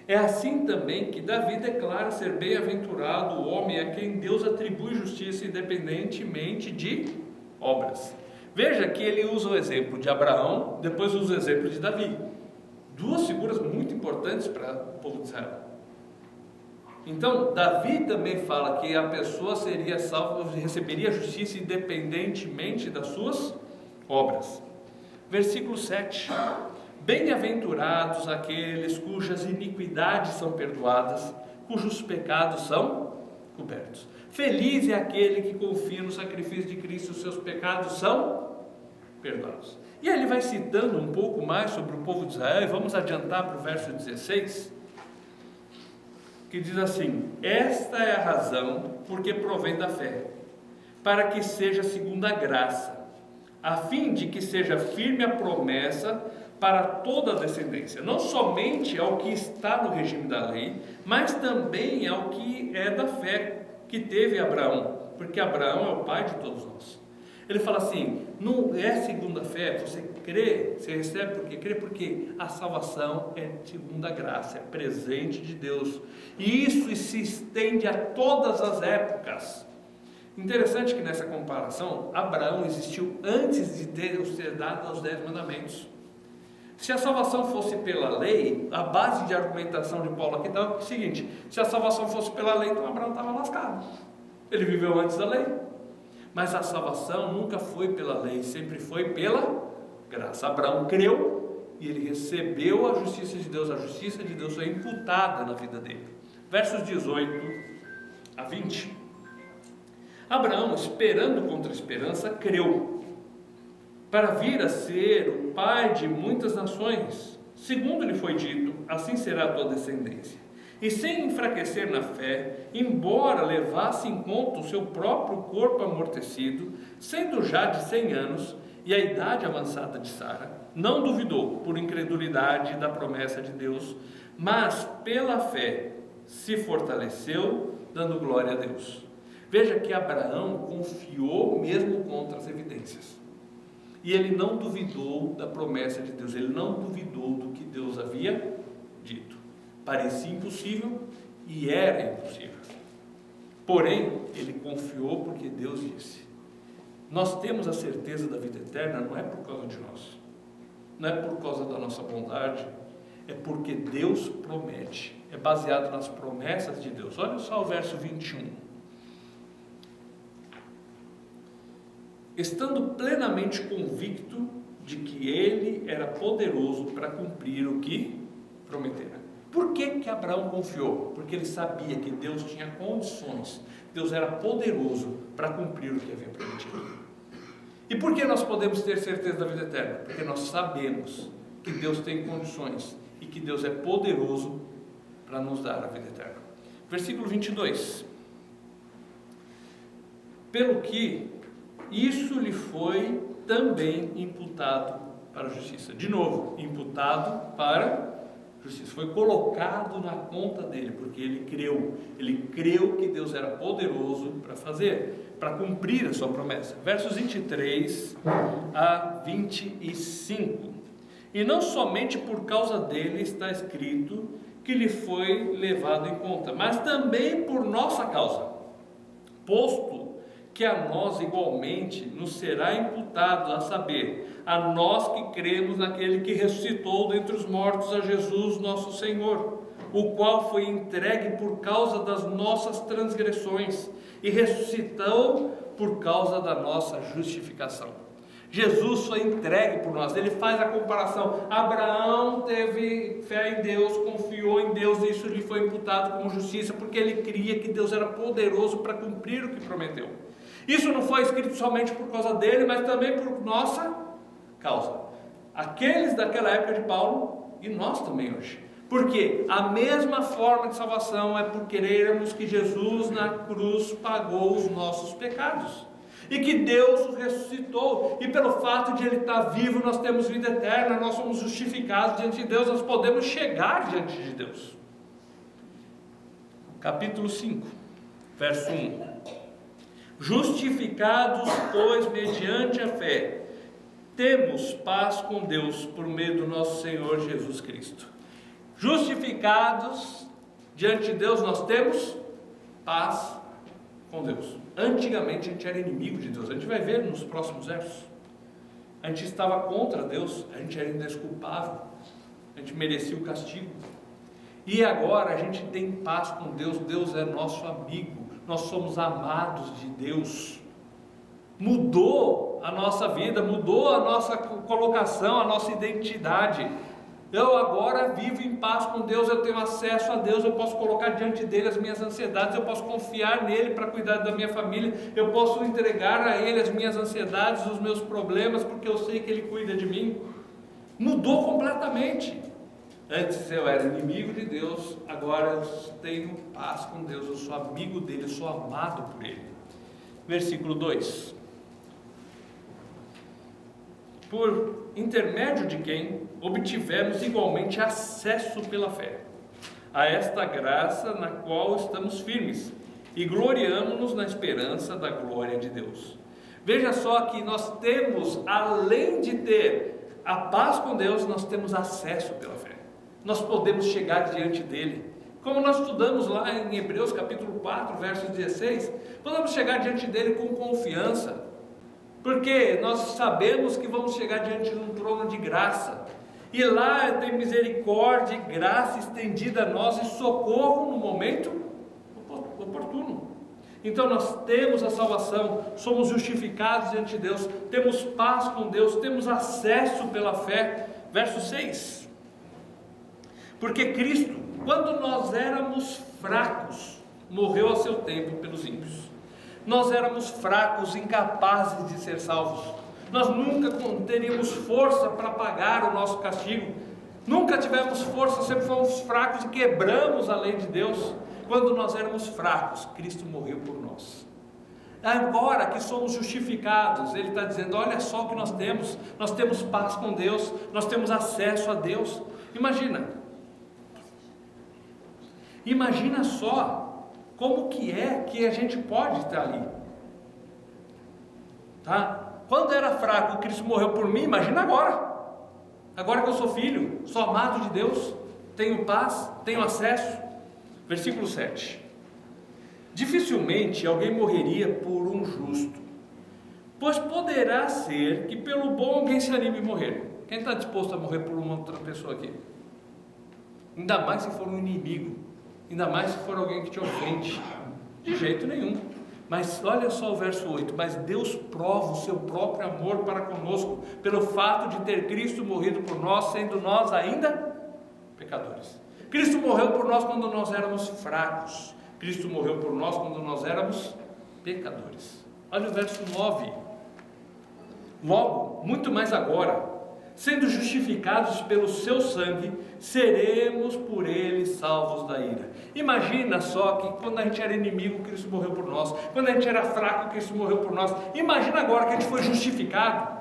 É assim também que Davi declara ser bem-aventurado o homem a quem Deus atribui justiça independentemente de obras. Veja que ele usa o exemplo de Abraão, depois usa o exemplo de Davi. Duas figuras muito importantes para o povo de Israel. Então, Davi também fala que a pessoa seria salva, receberia justiça independentemente das suas obras. Versículo 7. Bem-aventurados aqueles cujas iniquidades são perdoadas, cujos pecados são cobertos. Feliz é aquele que confia no sacrifício de Cristo, os seus pecados são perdoados. E aí ele vai citando um pouco mais sobre o povo de Israel, e vamos adiantar para o verso 16, que diz assim: esta é a razão porque provém da fé, para que seja segundo a graça, a fim de que seja firme a promessa para toda a descendência, não somente ao que está no regime da lei, mas também ao que é da fé que teve Abraão, porque Abraão é o pai de todos nós. Ele fala assim: não é segundo a fé, você crê, você recebe porque crê, porque a salvação é segundo a graça, é presente de Deus, e isso se estende a todas as épocas. Interessante que nessa comparação, Abraão existiu antes de Deus ter dado os 10 mandamentos. Se a salvação fosse pela lei, a base de argumentação de Paulo aqui está o seguinte: se a salvação fosse pela lei, então Abraão estava lascado, ele viveu antes da lei. Mas a salvação nunca foi pela lei, sempre foi pela graça. Abraão creu e ele recebeu a justiça de Deus foi imputada na vida dele. Versos 18 a 20. Abraão, esperando contra a esperança, creu, para vir a ser o pai de muitas nações. Segundo lhe foi dito, assim será a tua descendência. E sem enfraquecer na fé, embora levasse em conta o seu próprio corpo amortecido, sendo já de 100 anos, e a idade avançada de Sara, não duvidou, por incredulidade, da promessa de Deus, mas pela fé se fortaleceu, dando glória a Deus. Veja que Abraão confiou mesmo contra as evidências. E ele não duvidou da promessa de Deus, ele não duvidou do que Deus havia dito. Parecia impossível e era impossível. Porém, ele confiou porque Deus disse. Nós temos a certeza da vida eterna não é por causa de nós, não é por causa da nossa bondade, é porque Deus promete, é baseado nas promessas de Deus. Olha só o verso 21. Estando plenamente convicto de que ele era poderoso para cumprir o que prometera. Por que Abraão confiou? Porque ele sabia que Deus tinha condições, Deus era poderoso para cumprir o que havia prometido. E por que nós podemos ter certeza da vida eterna? Porque nós sabemos que Deus tem condições e que Deus é poderoso para nos dar a vida eterna. Versículo 22. Pelo que isso lhe foi também imputado para a justiça. De novo, imputado para justiça. Foi colocado na conta dele, porque ele creu que Deus era poderoso para fazer, para cumprir a sua promessa. Versos 23 a 25. E não somente por causa dele está escrito que lhe foi levado em conta, mas também por nossa causa, posto que a nós igualmente nos será imputado, a saber, a nós que cremos naquele que ressuscitou dentre os mortos, a Jesus nosso Senhor, o qual foi entregue por causa das nossas transgressões e ressuscitou por causa da nossa justificação. Jesus foi entregue por nós. Ele faz a comparação. Abraão teve fé em Deus, confiou em Deus, e isso lhe foi imputado como justiça, porque ele cria que Deus era poderoso para cumprir o que prometeu. Isso não foi escrito somente por causa dele, mas também por nossa causa. Aqueles daquela época de Paulo e nós também hoje. Porque a mesma forma de salvação é por querermos que Jesus na cruz pagou os nossos pecados. E que Deus o ressuscitou. E pelo fato de Ele estar vivo, nós temos vida eterna, nós somos justificados diante de Deus, nós podemos chegar diante de Deus. Capítulo 5, verso 1. Justificados, pois, mediante a fé, temos paz com Deus por meio do nosso Senhor Jesus Cristo. Justificados diante de Deus, nós temos paz com Deus. Antigamente a gente era inimigo de Deus, a gente vai ver nos próximos versos. A gente estava contra Deus, a gente era indesculpável, a gente merecia o castigo. E agora a gente tem paz com Deus, Deus é nosso amigo, nós somos amados de Deus. Mudou a nossa vida, mudou a nossa colocação, a nossa identidade. Eu agora vivo em paz com Deus, eu tenho acesso a Deus, eu posso colocar diante dele as minhas ansiedades, eu posso confiar nele para cuidar da minha família, eu posso entregar a ele as minhas ansiedades, os meus problemas, porque eu sei que ele cuida de mim. Mudou completamente. Antes eu era inimigo de Deus, agora eu tenho paz com Deus, eu sou amigo dele, eu sou amado por ele. Versículo 2: por intermédio de quem obtivemos igualmente acesso pela fé a esta graça na qual estamos firmes e gloriamo-nos na esperança da glória de Deus. Veja só que nós temos, além de ter a paz com Deus, nós temos acesso pela fé. Nós podemos chegar diante dele, como nós estudamos lá em Hebreus capítulo 4, verso 16, podemos chegar diante dele com confiança, porque nós sabemos que vamos chegar diante de um trono de graça, e lá tem misericórdia e graça estendida a nós e socorro no momento oportuno. Então nós temos a salvação, somos justificados diante de Deus, temos paz com Deus, temos acesso pela fé. Verso 6: porque Cristo, quando nós éramos fracos, morreu a seu tempo pelos ímpios. Nós éramos fracos, incapazes de ser salvos. Nós nunca teríamos força para pagar o nosso castigo. Nunca tivemos força, sempre fomos fracos e quebramos a lei de Deus. Quando nós éramos fracos, Cristo morreu por nós. Agora que somos justificados, Ele está dizendo: olha só o que nós temos paz com Deus, nós temos acesso a Deus. Imagina só como que é que a gente pode estar ali, tá? Quando era fraco, Cristo morreu por mim. Imagina agora que eu sou filho, sou amado de Deus, tenho paz, tenho acesso. Versículo 7: dificilmente alguém morreria por um justo, pois poderá ser que pelo bom alguém se anime a morrer. Quem está disposto a morrer por uma outra pessoa aqui? Ainda mais se for um inimigo, ainda mais se for alguém que te ofende. De jeito nenhum. Mas olha só o verso 8: mas Deus prova o seu próprio amor para conosco, pelo fato de ter Cristo morrido por nós, sendo nós ainda pecadores. Cristo morreu por nós quando nós éramos fracos. Cristo morreu por nós quando nós éramos pecadores. Olha o verso 9: logo, muito mais agora, sendo justificados pelo seu sangue, seremos por ele salvos da ira. Imagina só que quando a gente era inimigo, Cristo morreu por nós. Quando a gente era fraco, Cristo morreu por nós. Imagina agora que a gente foi justificado.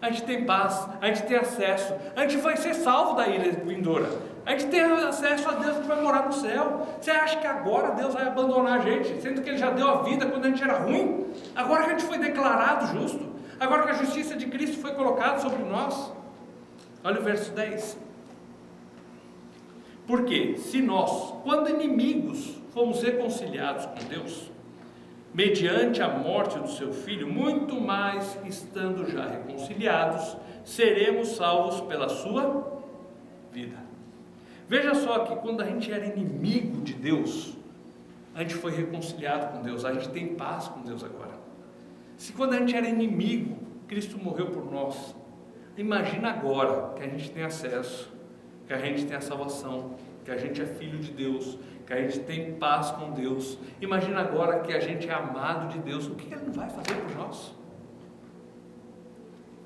A gente tem paz, a gente tem acesso, a gente vai ser salvo da ira vindoura. A gente tem acesso a Deus, a gente vai morar no céu. Você acha que agora Deus vai abandonar a gente, sendo que Ele já deu a vida quando a gente era ruim? Agora que a gente foi declarado justo, agora que a justiça de Cristo foi colocada sobre nós. Olha o verso 10: porque se nós, quando inimigos, fomos reconciliados com Deus, mediante a morte do seu Filho, muito mais, estando já reconciliados, seremos salvos pela sua vida. Veja só que quando a gente era inimigo de Deus, a gente foi reconciliado com Deus, a gente tem paz com Deus agora. Se quando a gente era inimigo, Cristo morreu por nós, imagina agora que a gente tem acesso, que a gente tem a salvação, que a gente é filho de Deus, que a gente tem paz com Deus. Imagina agora que a gente é amado de Deus. O que Ele não vai fazer por nós?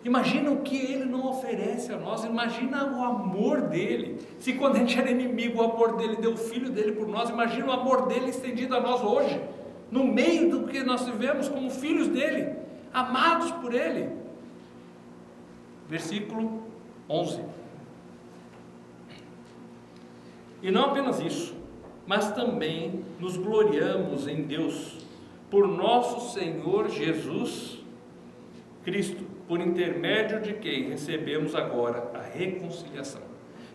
Imagina o que Ele não oferece a nós. Imagina o amor dEle. Se quando a gente era inimigo, o amor dEle deu o Filho dEle por nós, imagina o amor dEle estendido a nós hoje, no meio do que nós vivemos como filhos dEle, amados por Ele. Versículo 11: e não apenas isso, mas também nos gloriamos em Deus, por nosso Senhor Jesus Cristo, por intermédio de quem recebemos agora a reconciliação.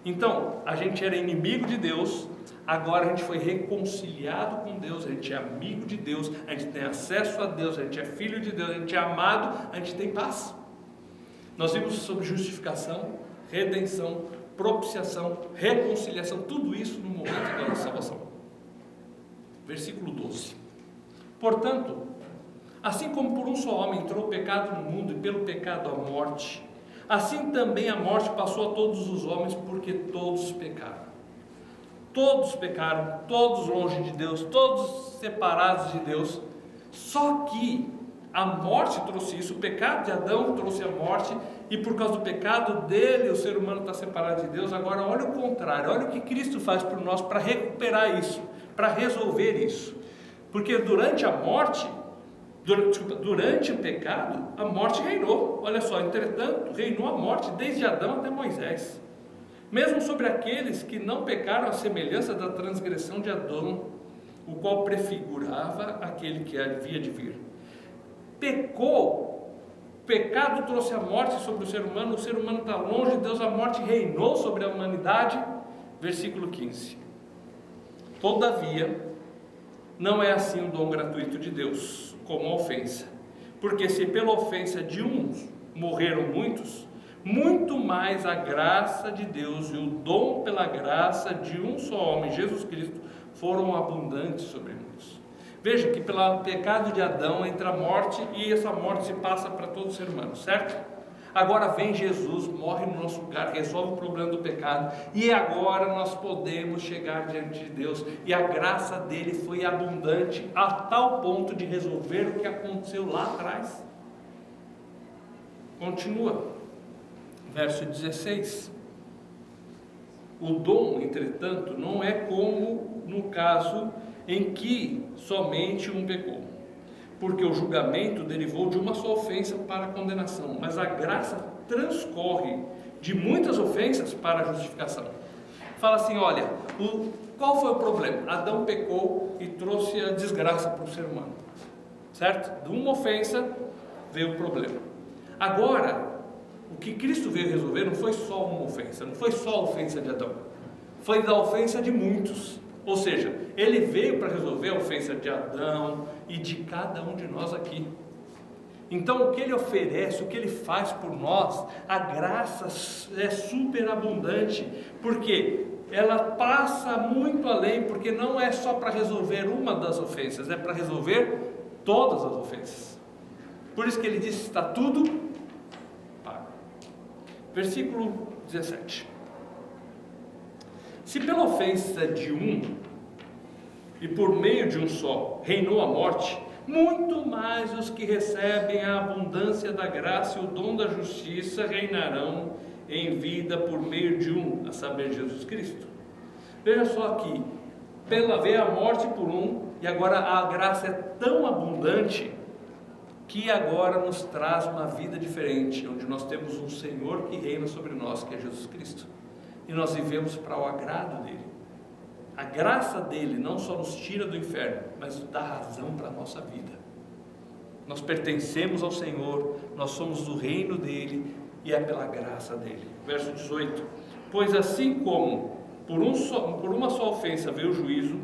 Então, a gente era inimigo de Deus, agora a gente foi reconciliado com Deus, a gente é amigo de Deus, a gente tem acesso a Deus, a gente é filho de Deus, a gente é amado, a gente tem paz. Nós vimos sobre justificação, redenção, propiciação, reconciliação, tudo isso no momento da nossa salvação. Versículo 12: portanto, assim como por um só homem entrou o pecado no mundo, e pelo pecado a morte, assim também a morte passou a todos os homens, porque todos pecaram. Todos pecaram, todos longe de Deus, todos separados de Deus. Só que a morte trouxe isso, o pecado de Adão trouxe a morte, e por causa do pecado dele, o ser humano está separado de Deus. Agora olha o contrário, olha o que Cristo faz por nós para recuperar isso, para resolver isso. Porque durante a morte, durante o pecado, a morte reinou. Olha só, entretanto, reinou a morte desde Adão até Moisés, mesmo sobre aqueles que não pecaram à semelhança da transgressão de Adão, o qual prefigurava aquele que havia de vir. Pecou, o pecado trouxe a morte sobre o ser humano está longe de Deus, a morte reinou sobre a humanidade. Versículo 15. Todavia, não é assim o dom gratuito de Deus, como a ofensa. Porque se pela ofensa de uns morreram muitos, muito mais a graça de Deus e o dom pela graça de um só homem, Jesus Cristo, foram abundantes sobre muitos. Veja que pelo pecado de Adão entra a morte, e essa morte se passa para todo ser humano, certo? Agora vem Jesus, morre no nosso lugar, resolve o problema do pecado, e agora nós podemos chegar diante de Deus, e a graça dele foi abundante a tal ponto de resolver o que aconteceu lá atrás. Continua, verso 16. O dom, entretanto, não é como no caso em que somente um pecou, porque o julgamento derivou de uma só ofensa para a condenação, mas a graça transcorre de muitas ofensas para a justificação. Fala assim, olha, qual foi o problema? Adão pecou e trouxe a desgraça para o ser humano, certo? De uma ofensa veio o problema. Agora, o que Cristo veio resolver não foi só uma ofensa, não foi só a ofensa de Adão, foi da ofensa de muitos. Ou seja, ele veio para resolver a ofensa de Adão e de cada um de nós aqui. Então o que ele oferece, o que ele faz por nós, a graça é superabundante, porque ela passa muito além, porque não é só para resolver uma das ofensas, é para resolver todas as ofensas. Por isso que ele diz, está tudo pago. Versículo 17. Se pela ofensa de um, e por meio de um só, reinou a morte, muito mais os que recebem a abundância da graça e o dom da justiça reinarão em vida por meio de um, a saber, Jesus Cristo. Veja só aqui, veio a morte por um, e agora a graça é tão abundante, que agora nos traz uma vida diferente, onde nós temos um Senhor que reina sobre nós, que é Jesus Cristo, e nós vivemos para o agrado dele. A graça dele não só nos tira do inferno, mas dá razão para a nossa vida. Nós pertencemos ao Senhor, nós somos do reino dele, e é pela graça dele. Verso 18. Pois assim como por uma só ofensa veio o juízo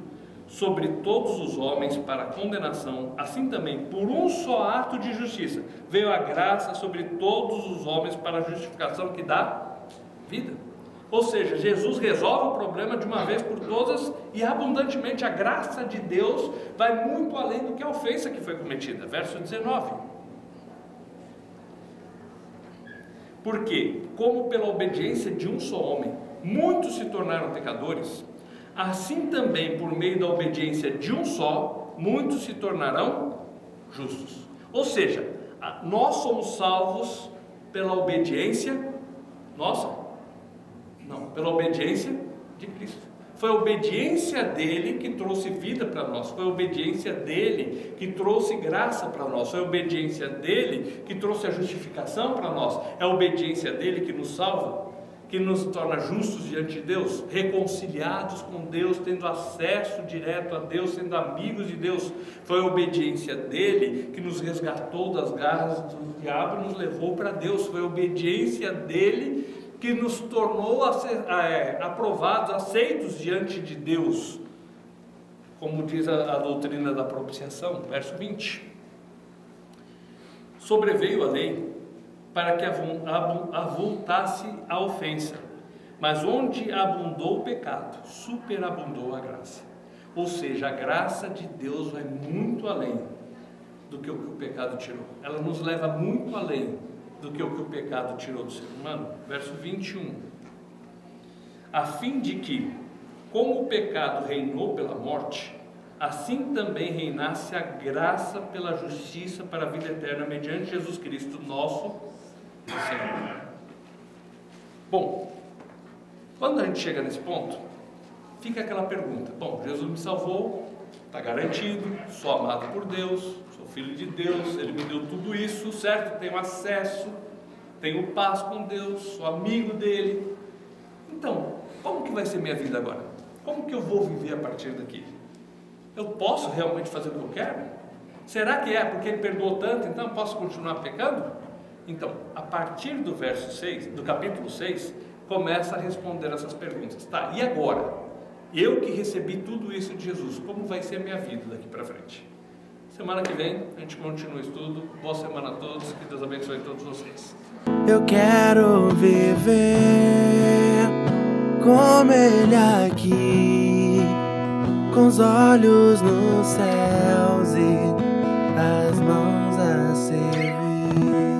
sobre todos os homens para a condenação, assim também por um só ato de justiça veio a graça sobre todos os homens para a justificação que dá vida. Ou seja, Jesus resolve o problema de uma vez por todas, e abundantemente a graça de Deus vai muito além do que a ofensa que foi cometida. Verso 19. Porque, como pela obediência de um só homem, muitos se tornaram pecadores, assim também por meio da obediência de um só, muitos se tornarão justos. Ou seja, nós somos salvos pela obediência nossa? Não, pela obediência de Cristo. Foi a obediência dele que trouxe vida para nós, foi a obediência dele que trouxe graça para nós, foi a obediência dele que trouxe a justificação para nós, é a obediência dele que nos salva, que nos torna justos diante de Deus, reconciliados com Deus, tendo acesso direto a Deus, sendo amigos de Deus. Foi a obediência dele que nos resgatou das garras do diabo e nos levou para Deus. Foi a obediência dele que nos tornou aprovados, aceitos diante de Deus, como diz a doutrina da propiciação. Verso 20. Sobreveio a lei para que avultasse a ofensa, mas onde abundou o pecado, superabundou a graça. Ou seja, a graça de Deus vai muito além do que o pecado tirou. Ela nos leva muito além do que o pecado tirou do ser humano? Verso 21. A fim de que, como o pecado reinou pela morte, assim também reinasse a graça pela justiça para a vida eterna mediante Jesus Cristo, nosso Senhor. Bom, quando a gente chega nesse ponto, fica aquela pergunta: bom, Jesus me salvou, está garantido, sou amado por Deus, sou filho de Deus, Ele me deu tudo isso, certo? Tenho acesso, tenho paz com Deus, sou amigo dele. Então, como que vai ser minha vida agora? Como que eu vou viver a partir daqui? Eu posso realmente fazer o que eu quero? Será que é porque Ele perdoou tanto, então eu posso continuar pecando? Então, a partir do verso 6, do capítulo 6, começa a responder essas perguntas. Tá, e agora? Eu que recebi tudo isso de Jesus, como vai ser a minha vida daqui para frente? Semana que vem a gente continua o estudo. Boa semana a todos, que Deus abençoe todos vocês.
Eu quero viver como Ele aqui, com os olhos nos céus e as mãos a servir.